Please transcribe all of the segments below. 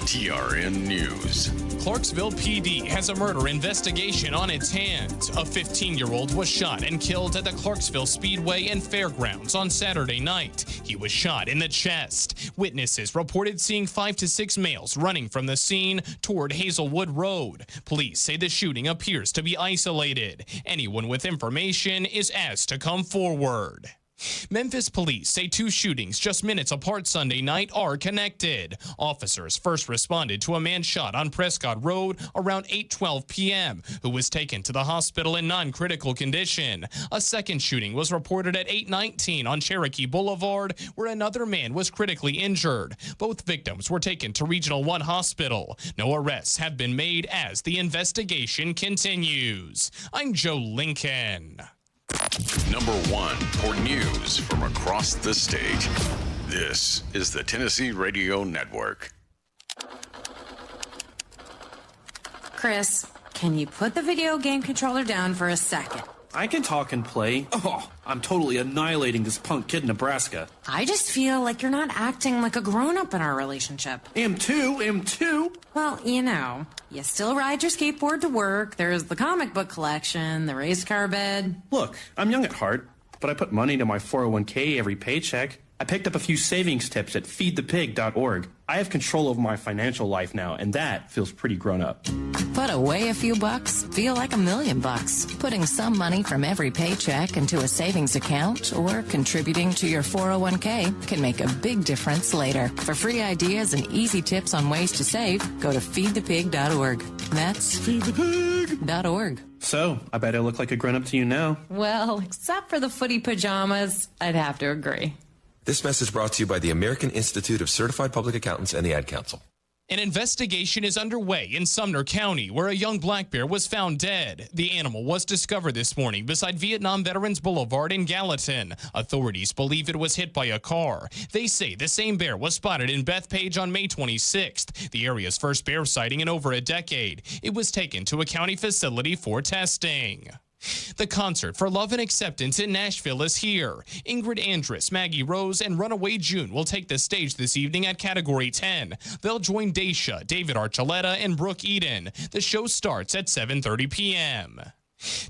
TRN News. Clarksville PD has a murder investigation on its hands. A 15-year-old was shot and killed at the Clarksville Speedway and Fairgrounds on Saturday night. He was shot in the chest. Witnesses reported seeing 5 to 6 males running from the scene toward Hazelwood Road. Police say the shooting appears to be isolated. Anyone with information is asked to come forward. Memphis police say 2 shootings just minutes apart Sunday night are connected. Officers first responded to a man shot on Prescott Road around 8:12 p.m. who was taken to the hospital in non-critical condition. A second shooting was reported at 8:19 on Cherokee Boulevard, where another man was critically injured. Both victims were taken to Regional 1 Hospital. No arrests have been made as the investigation continues. I'm Joe Lincoln. Number 1 for news from across the state. This is the Tennessee Radio Network. Chris, can you put the video game controller down for a second? I can talk and play. Oh, I'm totally annihilating this punk kid in Nebraska. I just feel like you're not acting like a grown-up in our relationship. Am too. Well, you still ride your skateboard to work, there's the comic book collection, the race car bed. Look, I'm young at heart, but I put money into my 401k every paycheck. I picked up a few savings tips at feedthepig.org. I have control over my financial life now, and that feels pretty grown up. Put away a few bucks, feel like $1,000,000. Putting some money from every paycheck into a savings account or contributing to your 401k can make a big difference later. For free ideas and easy tips on ways to save, go to feedthepig.org. That's feedthepig.org. So, I bet I look like a grown-up to you now. Well, except for the footy pajamas, I'd have to agree. This message brought to you by the American Institute of Certified Public Accountants and the Ad Council. An investigation is underway in Sumner County, where a young black bear was found dead. The animal was discovered this morning beside Vietnam Veterans Boulevard in Gallatin. Authorities believe it was hit by a car. They say the same bear was spotted in Bethpage on May 26th, the area's first bear sighting in over a decade. It was taken to a county facility for testing. The Concert for Love and Acceptance in Nashville is here. Ingrid Andress, Maggie Rose, and Runaway June will take the stage this evening at Category 10. They'll join Daisha, David Archuleta, and Brooke Eden. The show starts at 7:30 p.m.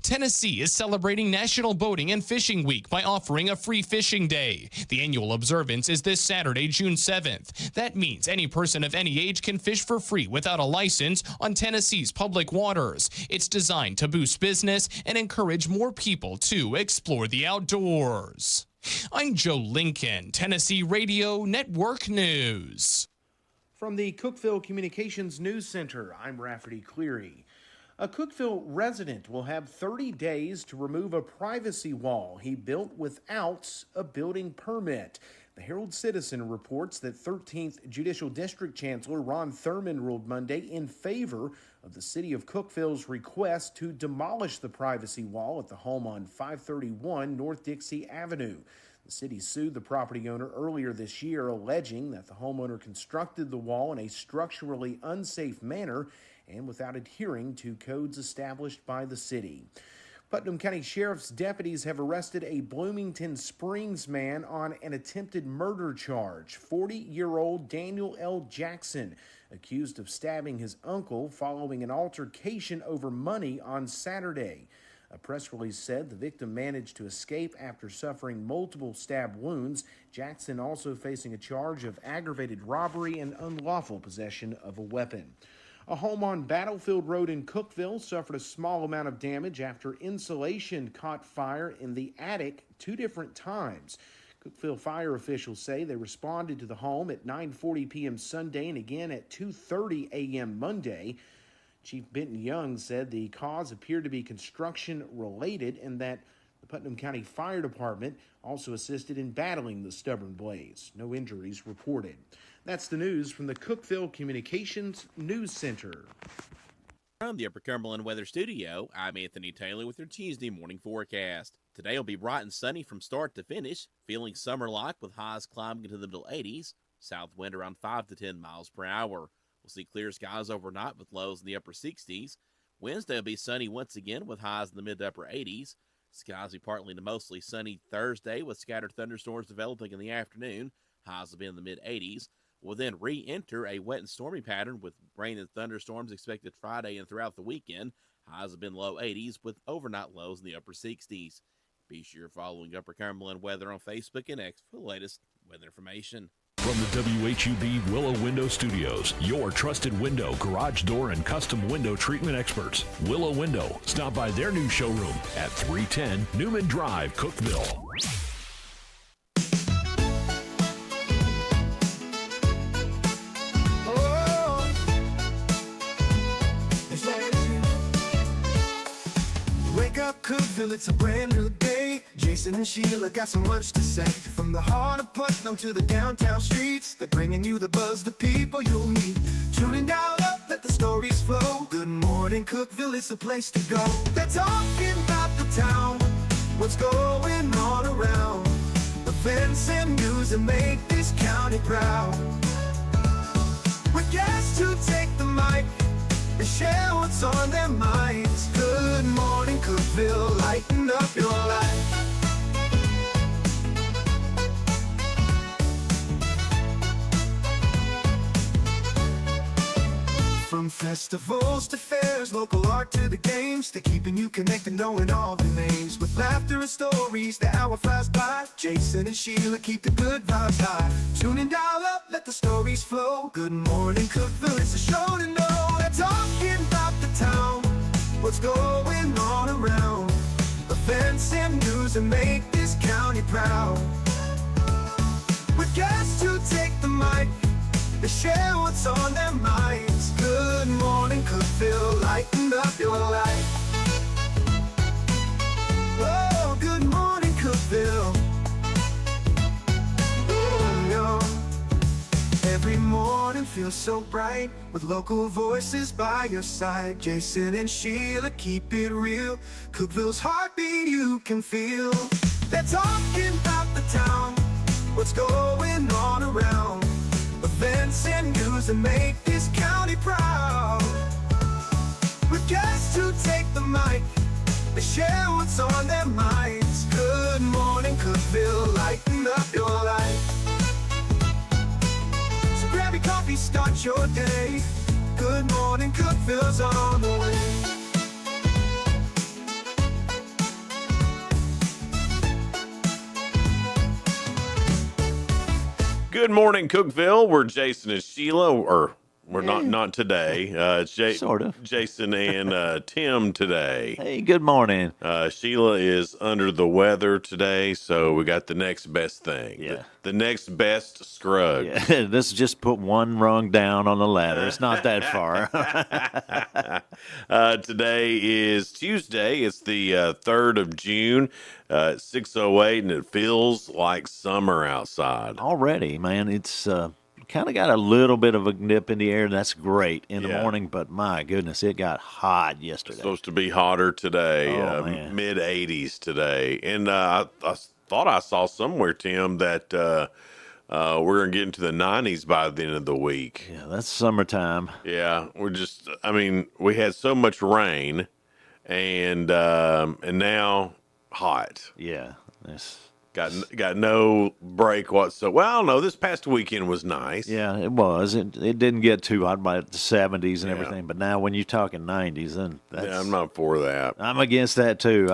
Tennessee is celebrating National Boating and Fishing Week by offering a free fishing day. The annual observance is this Saturday, June 7th. That means any person of any age can fish for free without a license on Tennessee's public waters. It's designed to boost business and encourage more people to explore the outdoors. I'm Joe Lincoln, Tennessee Radio Network News. From the Cookeville Communications News Center, I'm Rafferty Cleary. A Cookeville resident will have 30 days to remove a privacy wall he built without a building permit. The Herald Citizen reports that 13th Judicial District Chancellor Ron Thurmond ruled Monday in favor of the city of Cookeville's request to demolish the privacy wall at the home on 531 North Dixie Avenue. The city sued the property owner earlier this year, alleging that the homeowner constructed the wall in a structurally unsafe manner and without adhering to codes established by the city. Putnam County Sheriff's deputies have arrested a Bloomington Springs man on an attempted murder charge. 40-year-old Daniel L. Jackson, accused of stabbing his uncle following an altercation over money on Saturday. A press release said the victim managed to escape after suffering multiple stab wounds. Jackson also facing a charge of aggravated robbery and unlawful possession of a weapon. A home on Battlefield Road in Cookeville suffered a small amount of damage after insulation caught fire in the attic 2 different times. Cookeville fire officials say they responded to the home at 9:40 p.m. Sunday and again at 2:30 a.m. Monday. Chief Benton Young said the cause appeared to be construction-related and that the Putnam County Fire Department also assisted in battling the stubborn blaze. No injuries reported. That's the news from the Cookeville Communications News Center. From the Upper Cumberland Weather Studio, I'm Anthony Taylor with your Tuesday morning forecast. Today will be bright and sunny from start to finish, feeling summer-like with highs climbing into the middle 80s, south wind around 5 to 10 miles per hour. We'll see clear skies overnight with lows in the upper 60s. Wednesday will be sunny once again with highs in the mid to upper 80s. Skies will be partly to mostly sunny Thursday with scattered thunderstorms developing in the afternoon. Highs will be in the mid 80s. will then re-enter a wet and stormy pattern with rain and thunderstorms expected Friday and throughout the weekend. Highs have been low 80s with overnight lows in the upper 60s. Be sure you're following Upper Cumberland weather on Facebook and X for the latest weather information. From the WHUB Willow Window Studios, your trusted window, garage door, and custom window treatment experts. Willow Window. Stop by their new showroom at 310 Newman Drive, Cookeville. Wake up, Cookeville, it's a brand new day. Jason and Sheila got so much to say. From the heart of Putnam to the downtown streets, they're bringing you the buzz, the people you'll meet. Tuning dial up, let the stories flow. Good morning, Cookeville, it's the place to go. They're talking about the town, what's going on around. Events and news that make this county proud. With guests who take the mic and share what's on their minds. Good morning, Cookeville, lighten up your life. From festivals to fairs, local art to the games, they're keeping you connected, knowing all the names. With laughter and stories, the hour flies by. Jason and Sheila keep the good vibes high. Tune in, dial up, let the stories flow. Good morning, Cookeville, it's a show to know. They're talking about the town, what's going on around. Events and news that make this county proud. With guests who take the mic, they share what's on their minds. Good morning, Cookeville, lighten up your life. Oh, good morning, Cookeville. Every morning feels so bright with local voices by your side. Jason and Sheila keep it real. Cookeville's heartbeat you can feel. They're talking about the town, what's going on around. Events and news that make this county proud. With guests who take the mic, they share what's on their minds. Good morning, Cookeville, lighten up your life. So grab your coffee, start your day. Good morning, Cookeville's on the way. Good morning, Cookeville. We're Jason and Sheila, or we're not today. It's Sort of. Jason and Tim today. Hey, good morning. Sheila is under the weather today, so we got the next best thing. Yeah. The next best scrug. Yeah, this is just put one rung down on the ladder. It's not that far. Today is Tuesday. It's the 3rd of June. It's 6:08, and it feels like summer outside. Already, man, it's kind of got a little bit of a nip in the air, and that's great in the morning, but my goodness, it got hot yesterday. It's supposed to be hotter today, man. mid-80s today. And I thought I saw somewhere, Tim, that we're going to get into the 90s by the end of the week. Yeah, that's summertime. Yeah, we had so much rain, and now hot. Yeah, it's... Got no break whatsoever. Well, I don't know. This past weekend was nice. Yeah, it was. It didn't get too hot by the 70s and everything, but now when you're talking 90s, then that's... Yeah, I'm not for that. I'm against that, too.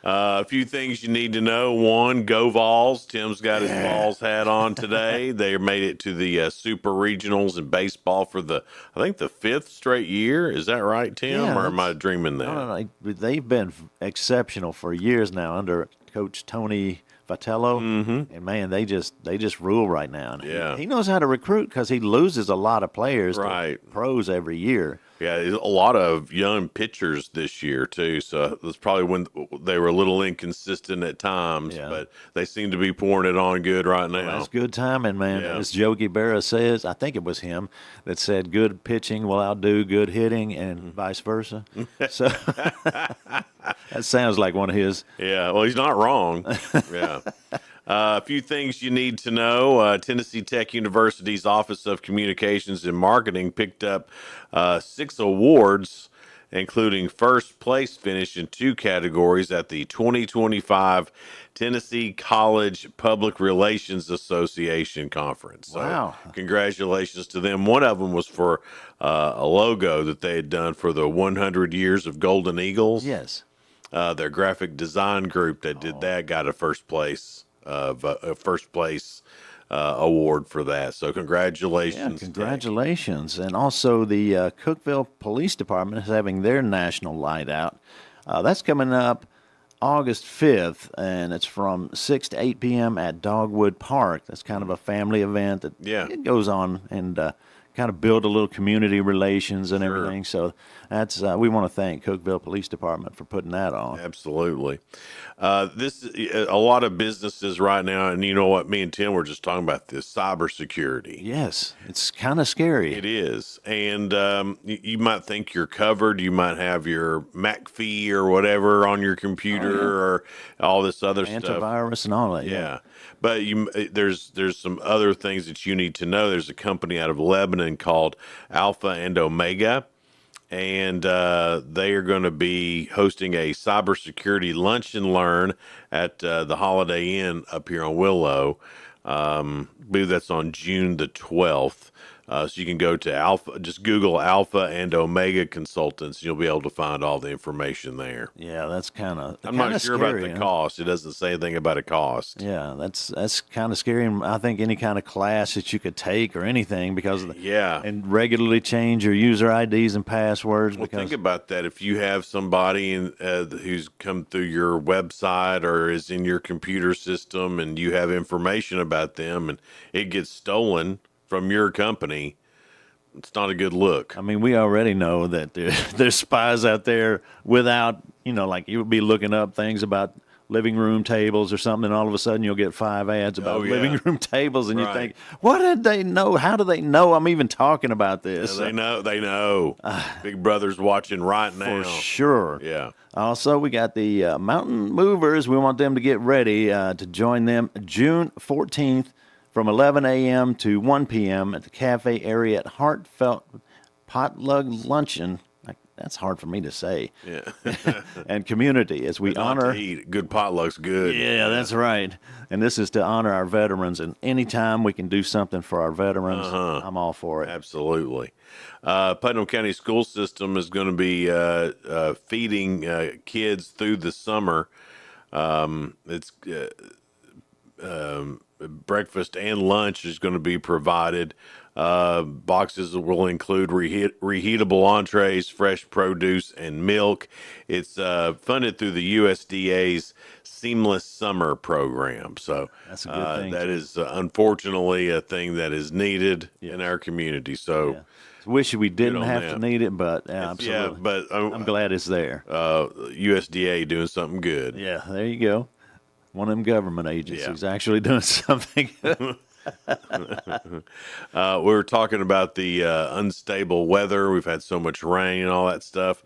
A few things you need to know. One, go Vols. Tim's got his Vols hat on today. They made it to the Super Regionals in baseball for I think the 5th straight year. Is that right, Tim? Yeah, or am I dreaming that? No. They've been exceptional for years now under Coach Tony Vitello, and man, they just rule right now. And yeah, he knows how to recruit because he loses a lot of players, right? To pros every year. Yeah, a lot of young pitchers this year too. So that's probably when they were a little inconsistent at times, but they seem to be pouring it on good right now. Well, that's good timing, man. Yeah. As Yogi Berra says, I think it was him that said, "Good pitching will outdo good hitting," and vice versa. So that sounds like one of his. Yeah, well, he's not wrong. Yeah. A few things you need to know. Tennessee Tech University's Office of Communications and Marketing picked up 6 awards including first place finish in 2 categories at the 2025 Tennessee College Public Relations Association Conference. So Wow. congratulations to them. One of them was for a logo that they had done for the 100 years of Golden Eagles. Yes. Their graphic design group that did that got a first place award for that. So congratulations. Yeah, congratulations. And also the Cookeville Police Department is having their national light out. That's coming up August 5th, and it's from 6 to 8 p.m. at Dogwood Park. That's kind of a family event that it goes on and kind of build a little community relations and everything. So that's we want to thank Cookeville Police Department for putting that on. Absolutely. This a lot of businesses right now, and you know what, me and Tim were just talking about this cybersecurity. Yes, it's kind of scary. It is, and you might think you're covered. You might have your McAfee or whatever on your computer or all this other stuff, antivirus and all that. Yeah. But there's some other things that you need to know. There's a company out of Lebanon called Alpha and Omega, and they are going to be hosting a cybersecurity lunch and learn at the Holiday Inn up here on Willow. I believe that's on June the 12th. So you can go to Alpha, just Google Alpha and Omega Consultants, and you'll be able to find all the information there. Yeah, that's kind of. I'm not sure about the cost. It doesn't say anything about a cost. Yeah, that's kind of scary. And I think any kind of class that you could take or anything because of and regularly change your user IDs and passwords. Well, think about that. If you have somebody who's come through your website or is in your computer system, and you have information about them, and it gets stolen from your company, it's not a good look. I mean, we already know that there's spies out there without, like you would be looking up things about living room tables or something, and all of a sudden you'll get 5 ads about living room tables, and you think, what did they know? How do they know I'm even talking about this? Yeah, they know. Big Brother's watching right now. For sure. Yeah. Also, we got the Mountain Movers. We want them to get ready to join them June 14th. From 11 a.m. to 1 p.m. at the cafe area at Heartfelt Potluck Luncheon. That's hard for me to say. Yeah. And community as we honor. To eat. Good potluck's good. Yeah, that's right. And this is to honor our veterans. And anytime we can do something for our veterans, I'm all for it. Absolutely. Putnam County School System is going to be feeding kids through the summer. It's breakfast and lunch is going to be provided. Boxes will include reheatable entrees, fresh produce, and milk. It's funded through the USDA's Seamless Summer program. So that's a good thing. That is unfortunately a thing that is needed in our community. So wish we didn't have to need it, but absolutely. Yeah, but I'm glad it's there. USDA doing something good. Yeah, there you go. One of them government agencies actually doing something good. We were talking about the unstable weather. We've had so much rain and all that stuff.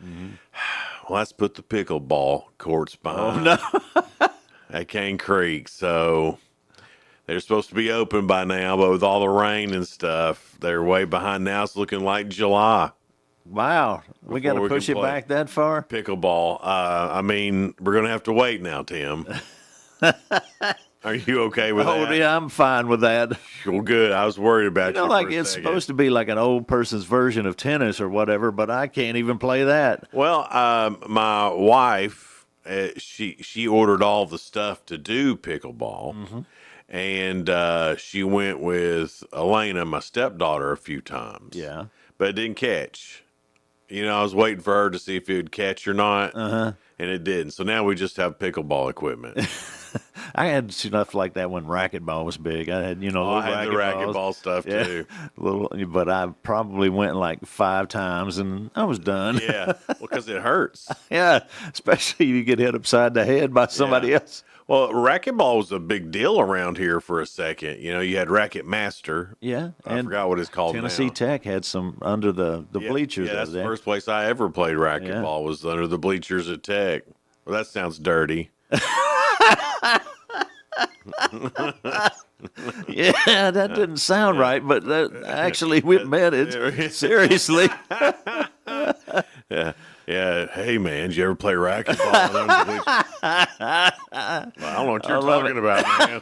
Well, let's put the pickleball courts behind at Cane Creek. So they're supposed to be open by now, but with all the rain and stuff, they're way behind now. It's looking like July. Wow. We got to push it back that far? Pickleball. I mean, we're going to have to wait now, Tim. Are you okay with that? Oh, yeah, I'm fine with that. Well, good. I was worried about you. Like it's supposed to be like an old person's version of tennis or whatever, but I can't even play that. Well, my wife, she ordered all the stuff to do pickleball, and she went with Elena, my stepdaughter, a few times. Yeah, but it didn't catch. I was waiting for her to see if it would catch or not, and it didn't. So now we just have pickleball equipment. I had stuff like that when racquetball was big. I had, I had the racquetball stuff too. But I probably went like 5 times and I was done. Yeah, because it hurts. Yeah, especially if you get hit upside the head by somebody else. Well, racquetball was a big deal around here for a second. You had Racket Master. Yeah. I forgot what it's called Tennessee now. Tech had some under the bleachers. Yeah, that's the first place I ever played racquetball was under the bleachers at Tech. Well, that sounds dirty. Yeah, that didn't sound right, but that, actually we meant it. Seriously. Yeah. Yeah. Hey, man, did you ever play racquetball? I don't know what you're talking about, man.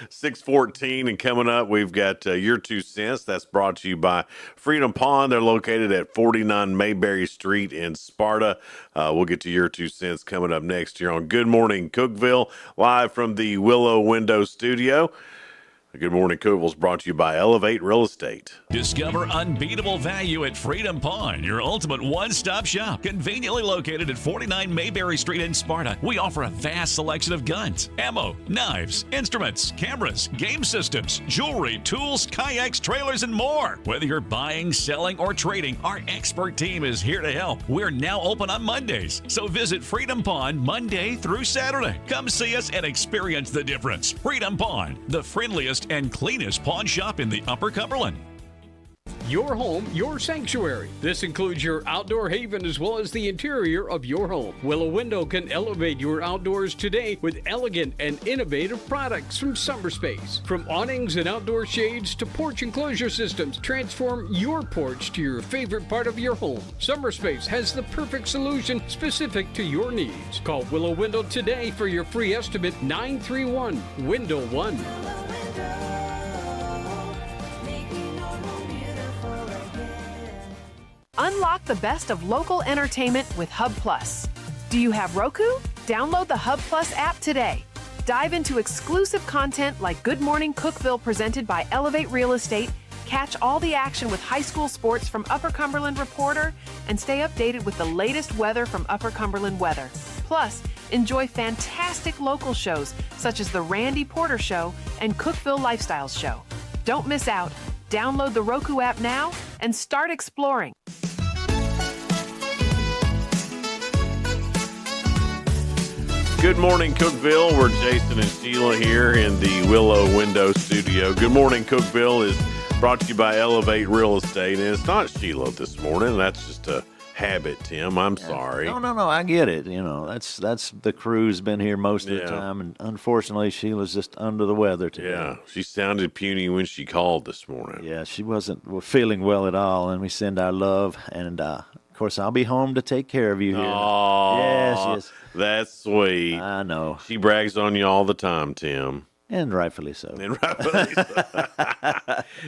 It's 6:14, and coming up, we've got Your 2 Cents. That's brought to you by Freedom Pond. They're located at 49 Mayberry Street in Sparta. We'll get to Your 2 Cents coming up next here on Good Morning Cookeville, live from the Willow Window Studio. Good Morning Cookeville is brought to you by Elevate Real Estate. Discover unbeatable value at Freedom Pond, your ultimate one-stop shop. Conveniently located at 49 Mayberry Street in Sparta, we offer a vast selection of guns, ammo, knives, instruments, cameras, game systems, jewelry, tools, kayaks, trailers, and more. Whether you're buying, selling, or trading, our expert team is here to help. We're now open on Mondays, so visit Freedom Pond Monday through Saturday. Come see us and experience the difference. Freedom Pond, the friendliest and cleanest pawn shop in the Upper Cumberland. Your home, your sanctuary. This includes your outdoor haven as well as the interior of your home. Willow Window can elevate your outdoors today with elegant and innovative products from SummerSpace. From awnings and outdoor shades to porch enclosure systems, transform your porch to your favorite part of your home. SummerSpace has the perfect solution specific to your needs. Call Willow Window today for your free estimate, 931-WINDOW-1. Unlock the best of local entertainment with Hub Plus. Do you have Roku? Download the Hub Plus app today. Dive into exclusive content like Good Morning Cookeville presented by Elevate Real Estate, catch all the action with high school sports from Upper Cumberland Reporter, and stay updated with the latest weather from Upper Cumberland Weather. Plus, enjoy fantastic local shows such as The Randy Porter Show and Cookeville Lifestyles Show. Don't miss out. Download the Roku app now and start exploring. Good morning, Cookeville. We're Jason and Sheila here in the Willow Window Studio. Good morning, Cookeville is brought to you by Elevate Real Estate, and it's not Sheila this morning. That's just a habit, Tim. I'm sorry. No, I get it. You know, that's the crew's been here most of the time, and unfortunately, Sheila's just under the weather today. Yeah, she sounded puny when she called this morning. Yeah, she wasn't feeling well at all, and we send our love, and of course, I'll be home to take care of you here. Aww, yes. That's sweet. I know. She brags on you all the time, Tim. And rightfully so.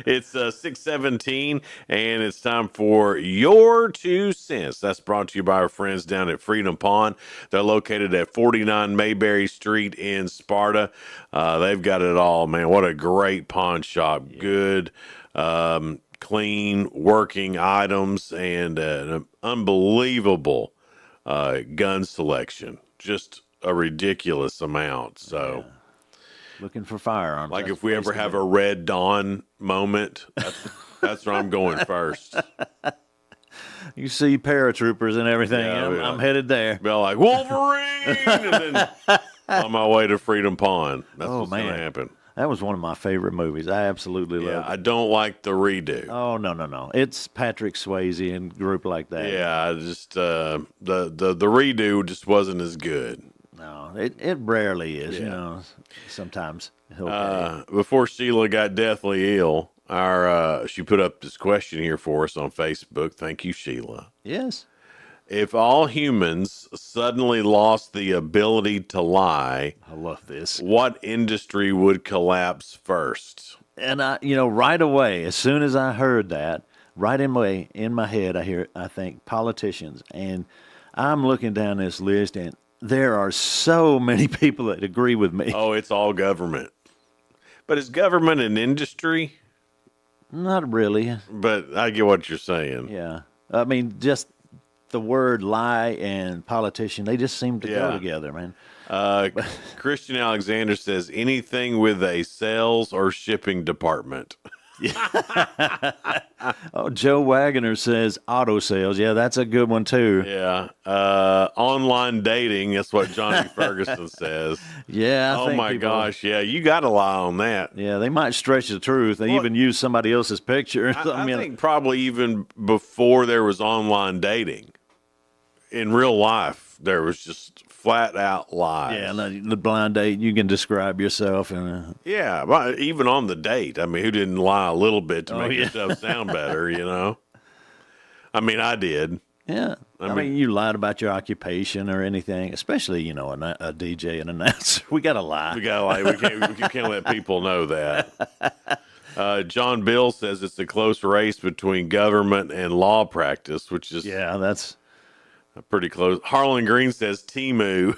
It's 6:17, and it's time for Your 2 Cents. That's brought to you by our friends down at Freedom Pond. They're located at 49 Mayberry Street in Sparta. They've got it all, man. What a great pawn shop. Yeah. Good, clean, working items, and an unbelievable gun selection. Just a ridiculous amount. So. Yeah. Looking for firearms. Like if we ever have a Red Dawn moment, that's where I'm going first. You see paratroopers and everything. Yeah, I'm headed there. Be like, Wolverine! And then on my way to Freedom Pond. That's what's going to happen. That was one of my favorite movies. I absolutely love it. I don't like the redo. Oh, no. It's Patrick Swayze and group like that. Yeah, I just the redo just wasn't as good. No, it rarely is, you know. Sometimes. Okay. Before Sheila got deathly ill, she put up this question here for us on Facebook. Thank you, Sheila. Yes. If all humans suddenly lost the ability to lie, I love this. What industry would collapse first? And right away, as soon as I heard that, right in my head, I think politicians, and I'm looking down this list, and there are so many people that agree with me. Oh, it's all government. But is government an industry? Not really. But I get what you're saying. Yeah. I mean, just the word lie and politician, they just seem to go together, man. Christian Alexander says anything with a sales or shipping department. Oh, Joe Wagoner says auto sales. Yeah, that's a good one too. Yeah. Online dating. That's what Johnny Ferguson says. Yeah. Oh my gosh. Yeah. You got to lie on that. Yeah. They might stretch the truth. They even use somebody else's picture. I think probably even before there was online dating, in real life, there was just flat out lies. Yeah, the blind date, you can describe yourself. Yeah, but even on the date, I mean, who didn't lie a little bit to make yourself sound better, you know? I mean, I did. Yeah. I mean, you lied about your occupation or anything, especially, a DJ and announcer. We got to lie. We can't let people know that. John Bill says it's a close race between government and law practice, which is that's pretty close. Harlan Green says Temu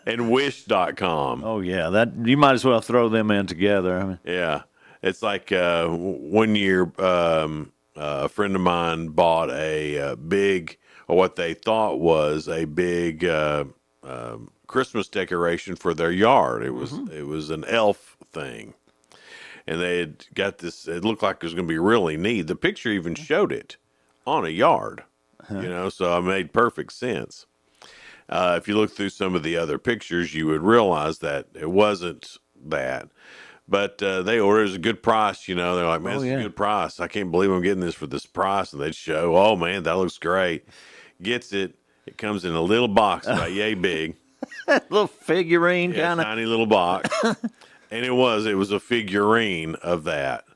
and Wish.com. Oh yeah, that you might as well throw them in together. I mean, yeah, it's like 1 year. A friend of mine bought a big, or what they thought was a big Christmas decoration for their yard. It was an elf thing, and they had got this. It looked like it was going to be really neat. The picture even showed it on a yard, So it made perfect sense. If you look through some of the other pictures, you would realize that it wasn't that. But they ordered it as a good price, They're like, man, it's a good price. I can't believe I'm getting this for this price. And they'd show, oh, man, that looks great. Gets it. It comes in a little box about yay big. Little figurine kind of. Tiny little box. And it was a figurine of that.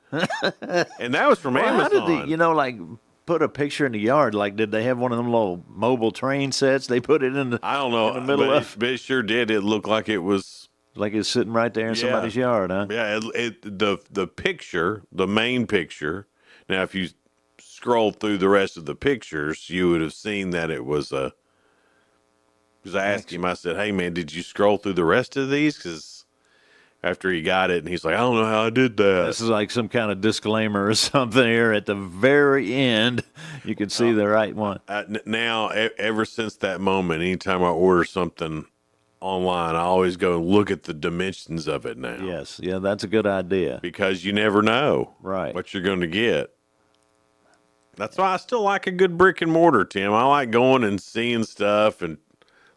And that was from Amazon. How did they, put a picture in the yard? Like, did they have one of them little mobile train sets? They put it in the I don't know. in the middle of but it sure did. It looked like it was. Like it's sitting right there in somebody's yard, huh? Yeah, the picture, the main picture. Now, if you scroll through the rest of the pictures, you would have seen that it was a. Because I asked him, I said, "Hey, man, did you scroll through the rest of these?" Because after he got it, and he's like, "I don't know how I did that." This is like some kind of disclaimer or something here at the very end. You can see the right one. Now, ever since that moment, anytime I order something online, I always go look at the dimensions of it now. Yes, yeah, that's a good idea. Because you never know what you're going to get. That's why I still like a good brick and mortar, Tim. I like going and seeing stuff and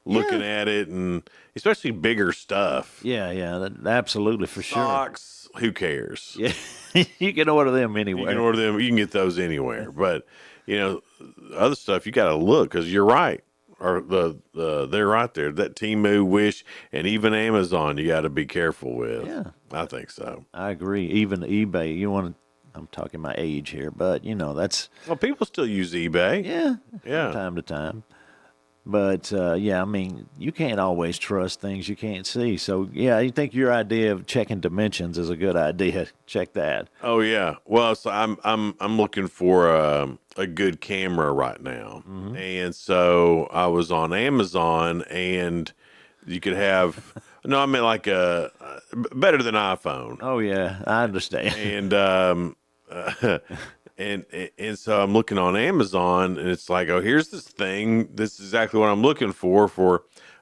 looking at it, and especially bigger stuff. Yeah, absolutely, for sure. Socks, who cares? Yeah, you can order them anywhere. You can order them. You can get those anywhere. But, other stuff, you got to look, because you're right. Or they're right there. That Temu, Wish, and even Amazon, you got to be careful with. Yeah, I think so. I agree. Even eBay. I'm talking my age here, but that's. Well, people still use eBay. Yeah. From time to time. But I mean, you can't always trust things you can't see. So I think your idea of checking dimensions is a good idea. Check that. Oh yeah. Well, so I'm looking for a good camera right now, and so I was on Amazon, and you could have. No, I mean like a better than iPhone. Oh yeah, I understand. And so I'm looking on Amazon, and it's like, oh, here's this thing. This is exactly what I'm looking for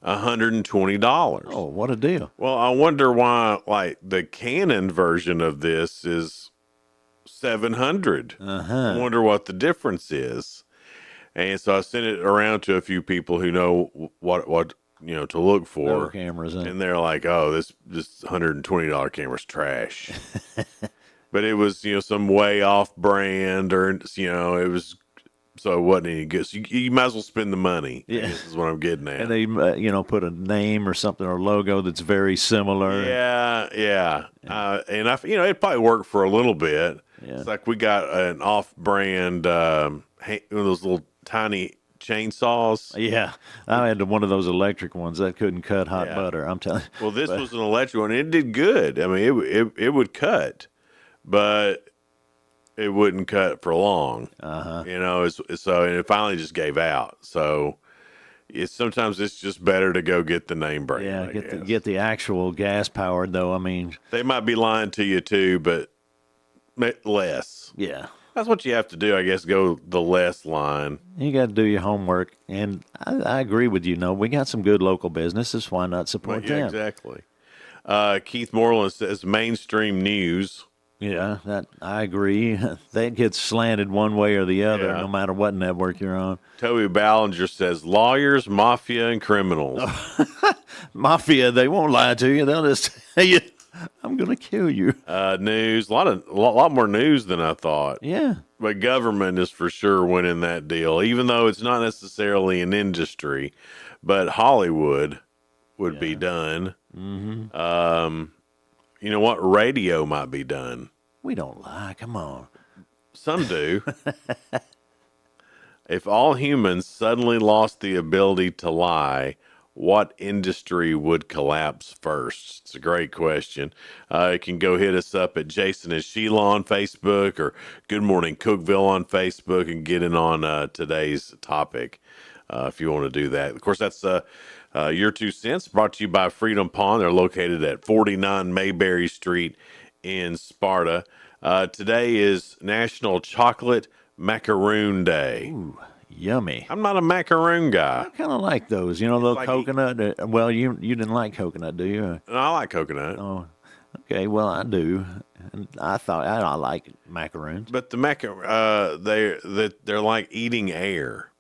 $120. Oh, what a deal! Well, I wonder why, like, the Canon version of this is $700. I wonder what the difference is. And so I sent it around to a few people who know what to look for. Cameras, and they're like, oh, this $120 camera's trash. But it was, some way off brand, or, it was, so it wasn't any good. So you might as well spend the money. Yeah. I guess is what I'm getting at. And they, put a name or something or logo that's very similar. Yeah. And it probably worked for a little bit. Yeah. It's like we got an off-brand, one of those little tiny chainsaws. Yeah, I had one of those electric ones that couldn't cut hot butter. I'm telling you. Well, this was an electric one. It did good. I mean, it would cut, but it wouldn't cut for long. And it finally just gave out. So sometimes it's just better to go get the name brand. Yeah, get the actual gas powered though. I mean, they might be lying to you too, but less. Yeah. That's what you have to do, I guess, go the less line. You got to do your homework. And I agree with you. We got some good local businesses. Why not support them? Exactly. Keith Moreland says mainstream news. Yeah, that I agree. That gets slanted one way or the other, no matter what network you're on. Toby Ballinger says lawyers, mafia, and criminals. Mafia, they won't lie to you. They'll just tell you, I'm going to kill you. News, a lot more news than I thought. Yeah. But government is for sure winning that deal, even though it's not necessarily an industry. But Hollywood would be done. Mm-hmm. You know what? Radio might be done. We don't lie. Come on. Some do. If all humans suddenly lost the ability to lie, what industry would collapse first? It's a great question. You can go hit us up at Jason and Sheila on Facebook or Good Morning Cookeville on Facebook and get in on today's topic if you want to do that. Of course, that's your 2 cents brought to you by Freedom Pond. They're located at 49 Mayberry Street in Sparta. Today is National Chocolate Macaroon Day. Ooh, yummy. I'm not a macaroon guy. I kind of like those. You know, little like coconut. Well, you didn't like coconut, do you? No, I like coconut. Oh, okay. Well, I do. And I thought I like macaroons. But the they're like eating air.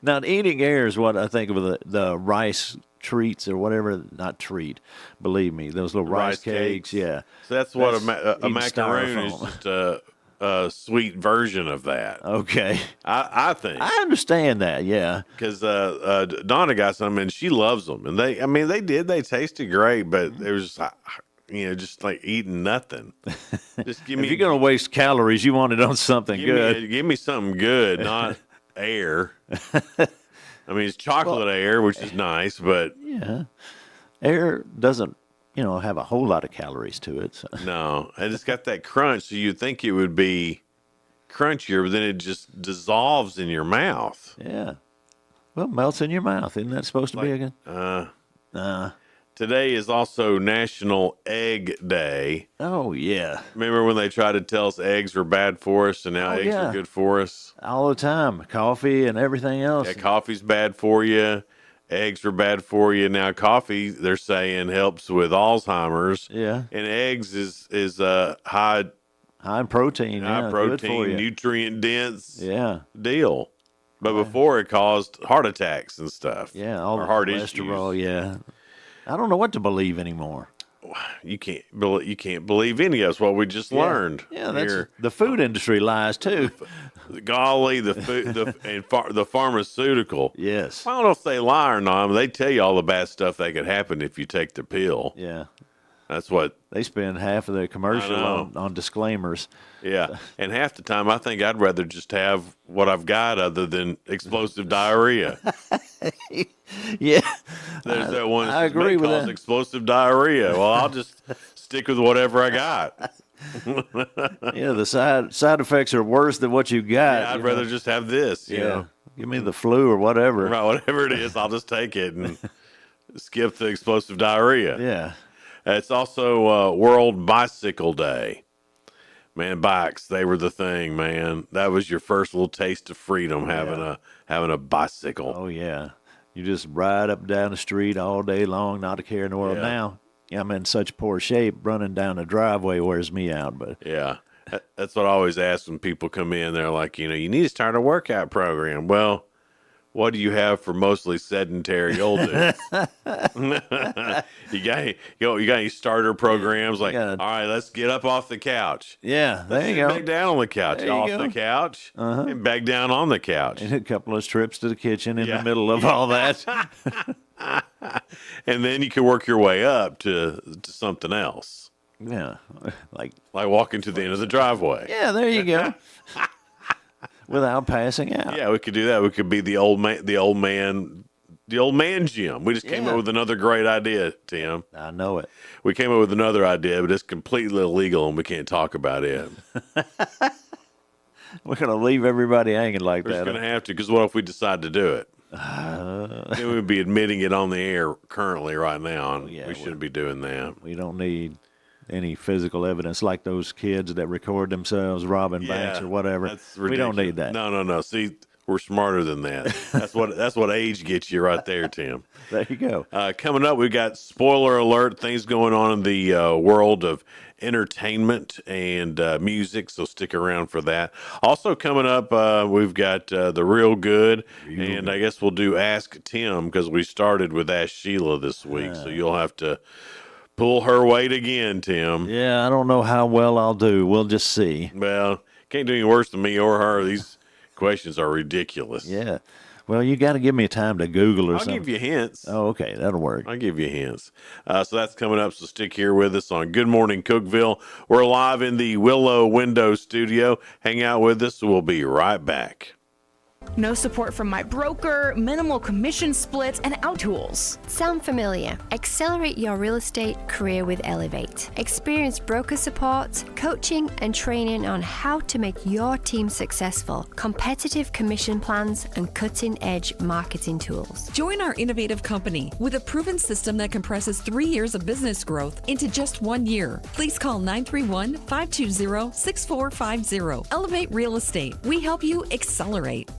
Now, eating air is what I think of the rice treats or whatever. Not treat, believe me. Those little rice cakes. Yeah. So that's what a eating macaroon is, styrofoam. just a sweet version of that. Okay. I think. I understand that, yeah. Because Donna got some and she loves them. And they tasted great, but it was just like eating nothing. Just give me. If you're going to waste calories, you want it on something good. Give me something good, not air. I mean, it's chocolate air, which is nice, but yeah, air doesn't, have a whole lot of calories to it. So. No, and it's got that crunch, so you'd think it would be crunchier, but then it just dissolves in your mouth. Yeah, well, melts in your mouth. Isn't that supposed to be again? Today is also National Egg Day. Oh, yeah. Remember when they tried to tell us eggs were bad for us, and now eggs are good for us? All the time. Coffee and everything else. Yeah, coffee's bad for you. Eggs are bad for you. Now, coffee, they're saying, helps with Alzheimer's. Yeah. And eggs is high in protein. High protein, nutrient dense deal. But before it caused heart attacks and stuff. Yeah, all the heart cholesterol, issues. yeah. I don't know what to believe anymore. You can't believe any of us. What we just learned. Yeah, that's the food industry lies too. Golly, the food, the pharmaceutical. Yes. I don't know if they lie or not. I mean, they tell you all the bad stuff that could happen if you take the pill. Yeah. That's what they spend half of their commercial on disclaimers. Yeah, and half the time I think I'd rather just have what I've got other than explosive diarrhea. Yeah, there's that one. I agree with that. Explosive diarrhea. Well, I'll just stick with whatever I got. Yeah, the side effects are worse than what you got. Yeah, I'd rather just have this. You know? Give me the flu or whatever. Right, whatever it is, I'll just take it and skip the explosive diarrhea. Yeah. It's also World Bicycle Day. Man, bikes, they were the thing, man. That was your first little taste of freedom, having a bicycle. Oh, yeah. You just ride up and down the street all day long, not a care in the world. Yeah. Now, I'm in such poor shape, running down the driveway wears me out. But yeah, that's what I always ask when people come in. They're like, you need to start a workout program. Well, what do you have for mostly sedentary old dudes? you got any starter programs like, all right, let's get up off the couch. Yeah, there you go. Back down on the couch. The couch and back down on the couch. And a couple of trips to the kitchen in the middle of all that. And then you can work your way up to something else. Yeah, like walking to the end of the driveway. Yeah, there you go. Without passing out. Yeah, we could do that. We could be the old man gym. We just came up with another great idea, Tim. I know it. We came up with another idea, but it's completely illegal and we can't talk about it. We're going to leave everybody hanging like We're that. We're just going to have to, because what if we decide to do it? Then we'd be admitting it on the air currently right now, and we shouldn't be doing that. We don't need any physical evidence like those kids that record themselves robbing banks or whatever. That's ridiculous. We don't need that. No. See, we're smarter than that. That's what age gets you right there, Tim. There you go. Coming up, we've got spoiler alert, things going on in the world of entertainment and music, so stick around for that. Also coming up, we've got the Real Good, and I guess we'll do Ask Tim because we started with Ask Sheila this week, so you'll have to pull her weight again, Tim. Yeah, I don't know how well I'll do. We'll just see. Well, can't do any worse than me or her. These questions are ridiculous. Yeah. Well, you got to give me time to Google or something. I'll give you hints. Oh, okay. That'll work. I'll give you hints. So that's coming up, so stick here with us on Good Morning Cookeville. We're live in the Willow Window Studio. Hang out with us. We'll be right back. No support from my broker, minimal commission splits, and out tools. Sound familiar? Accelerate your real estate career with Elevate. Experience broker support, coaching, and training on how to make your team successful, competitive commission plans, and cutting-edge marketing tools. Join our innovative company with a proven system that compresses 3 years of business growth into just 1 year. Please call 931-520-6450. Elevate Real Estate. We help you accelerate.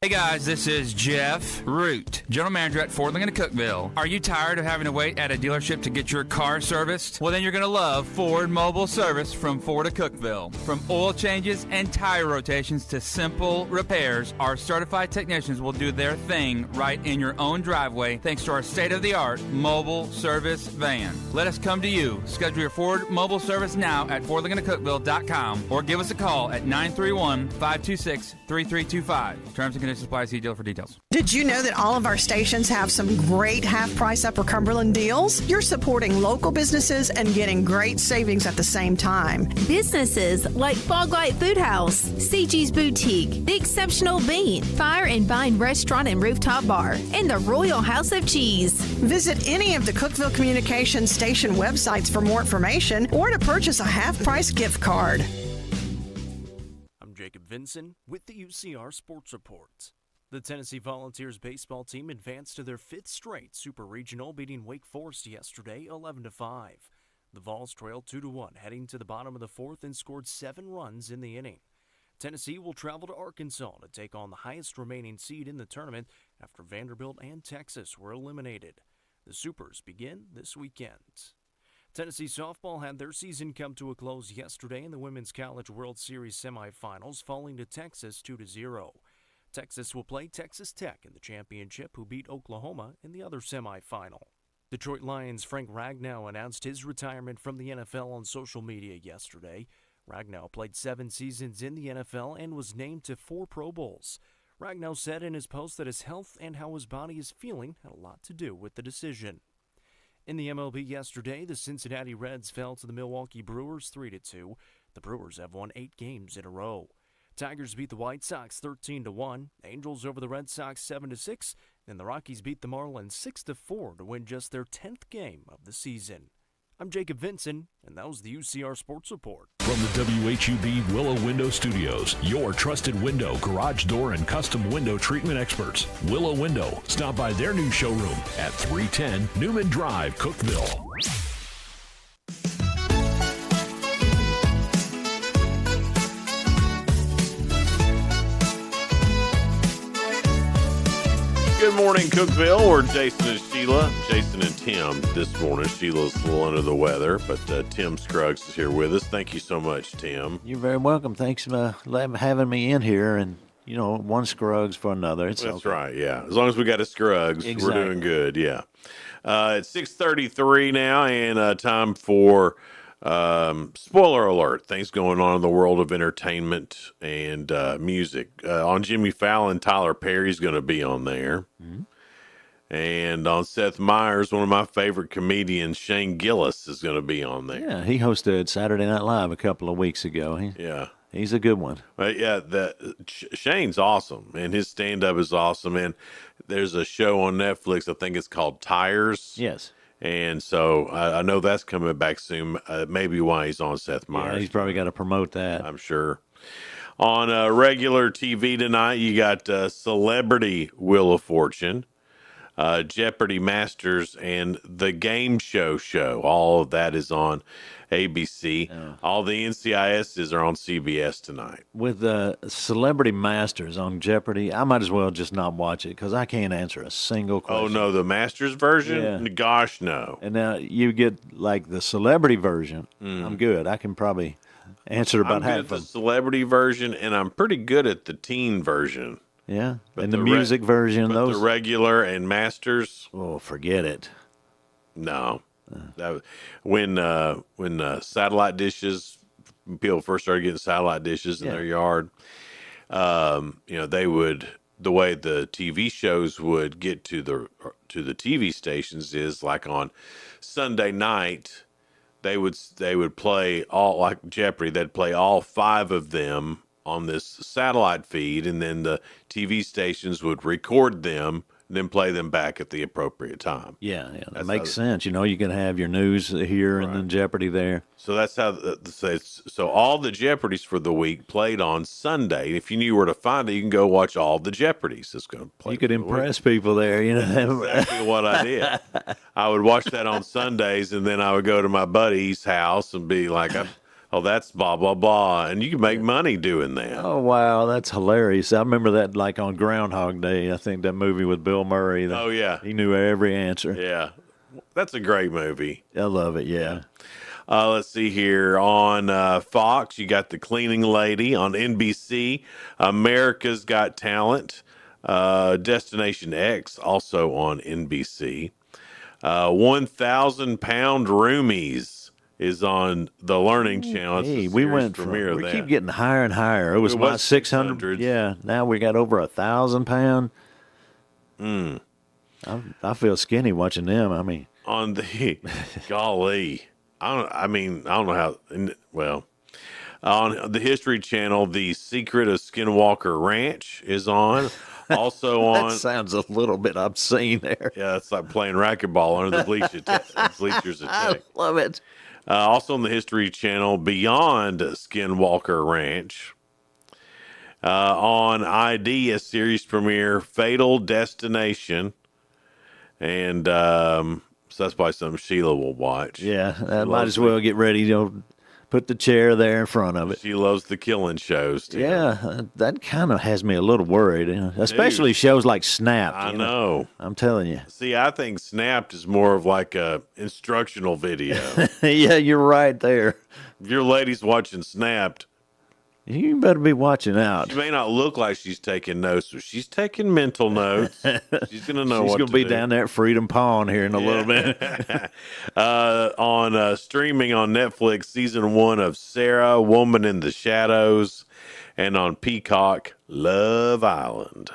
Hey guys, this is Jeff Root, General Manager at Ford Lincoln Cookeville. Are you tired of having to wait at a dealership to get your car serviced? Well, then you're going to love Ford Mobile Service from Ford of Cookeville. From oil changes and tire rotations to simple repairs, our certified technicians will do their thing right in your own driveway thanks to our state-of-the-art mobile service van. Let us come to you. Schedule your Ford Mobile Service now at FordLincolnCookeville.com or give us a call at 931-526-3325. Terms and conditions apply. See deal for details. Did you know that all of our stations have some great half-price Upper Cumberland deals? You're supporting local businesses and getting great savings at the same time. Businesses like Foglight Food House, CG's Boutique, The Exceptional Bean, Fire and Vine Restaurant and Rooftop Bar, and the Royal House of Cheese. Visit any of the Cookeville Communications station websites for more information or to purchase a half-price gift card. Jacob Vinson with the UCR Sports Report. The Tennessee Volunteers baseball team advanced to their 5th straight Super Regional, beating Wake Forest yesterday 11-5. The Vols trailed 2-1 heading to the bottom of the 4th and scored 7 runs in the inning. Tennessee will travel to Arkansas to take on the highest remaining seed in the tournament after Vanderbilt and Texas were eliminated. The Supers begin this weekend. Tennessee softball had their season come to a close yesterday in the Women's College World Series semifinals, falling to Texas 2-0. Texas will play Texas Tech in the championship, who beat Oklahoma in the other semifinal. Detroit Lions' Frank Ragnow announced his retirement from the NFL on social media yesterday. Ragnow played 7 seasons in the NFL and was named to 4 Pro Bowls. Ragnow said in his post that his health and how his body is feeling had a lot to do with the decision. In the MLB yesterday, the Cincinnati Reds fell to the Milwaukee Brewers 3-2. The Brewers have won 8 games in a row. Tigers beat the White Sox 13-1, Angels over the Red Sox 7-6, and the Rockies beat the Marlins 6-4 to win just their 10th game of the season. I'm Jacob Vinson, and that was the UCR Sports Report. From the WHUB Willow Window Studios, your trusted window, garage door, and custom window treatment experts. Willow Window. Stop by their new showroom at 310 Newman Drive, Cookeville. Good morning, Cookeville. We're Jason and Sheila. Jason and Tim this morning. Sheila's a little under the weather, but Tim Scruggs is here with us. Thank you so much, Tim. You're very welcome. Thanks for having me in here. And, one Scruggs for another. That's okay. Right, yeah. As long as we got a Scruggs, exactly. We're doing good, yeah. It's 6:33 now, and time for spoiler alert. Things going on in the world of entertainment and music. On Jimmy Fallon, Tyler Perry's going to be on there. Mm-hmm. And on Seth Meyers, one of my favorite comedians, Shane Gillis, is going to be on there. Yeah, he hosted Saturday Night Live a couple of weeks ago. He's a good one. Yeah, Shane's awesome, and his stand-up is awesome. And there's a show on Netflix, I think it's called Tires. Yes. And so I know that's coming back soon. Maybe why he's on Seth Meyers. Yeah, he's probably got to promote that. I'm sure. On regular TV tonight, you got Celebrity Wheel of Fortune, Jeopardy Masters, and The Game Show. All of that is on ABC. Oh. All the NCISs are on CBS tonight. With the Celebrity Masters on Jeopardy, I might as well just not watch it because I can't answer a single question. Oh, no, the Masters version? Yeah. Gosh, no. And now you get like the Celebrity version. I'm good. I can probably answer about half of them. I'm good at the Celebrity version, and I'm pretty good at the teen version. Yeah, but and the music version. But those, the regular and Masters. Oh, forget it. No. When satellite dishes, people first started getting satellite dishes in their yard, they would the way the TV shows would get to the TV stations is like on Sunday night, they would play all, like Jeopardy. They'd play all 5 of them on this satellite feed, and then the TV stations would record them, and then play them back at the appropriate time. Yeah, that makes sense. You know, you can have your news here and then Jeopardy there. So that's how. So all the Jeopardies for the week played on Sunday. If you knew where to find it, you can go watch all the Jeopardies. It's going to play. You could impress people there. You know, exactly what I did. I would watch that on Sundays, and then I would go to my buddy's house and be like, "Oh, that's blah blah blah," and you can make money doing that. Oh wow, that's hilarious! I remember that like on Groundhog Day. I think that movie with Bill Murray. Oh yeah, he knew every answer. Yeah, that's a great movie. I love it. Yeah. Let's see here. On Fox, you got The Cleaning Lady. On NBC, America's Got Talent. Destination X, also on NBC. 1,000-Pound Roomies is on the Learning Channel. Hey, we keep getting higher and higher. It was my 600. Yeah, now we got over 1,000 pound. I feel skinny watching them. I mean, on the golly. I don't know how. Well, on the History Channel, The Secret of Skinwalker Ranch is on. Also on. That sounds a little bit obscene there. Yeah, it's like playing racquetball under the bleachers. I love it. Also on the History Channel, Beyond Skinwalker Ranch. On ID, a series premiere, Fatal Destination, and so that's probably something Sheila will watch. Yeah, I might as well get ready. Put the chair there in front of it. She loves the killing shows, too. Yeah, that kind of has me a little worried, especially shows like Snapped. I know. I'm telling you. See, I think Snapped is more of like a instructional video. Yeah, you're right there. If your lady's watching Snapped, you better be watching out. She may not look like she's taking notes, but she's taking mental notes. She's going to know She's what going to be do. down there at Freedom Pond here in a little bit. On streaming on Netflix, season 1 of Sarah, Woman in the Shadows, and on Peacock, Love Island.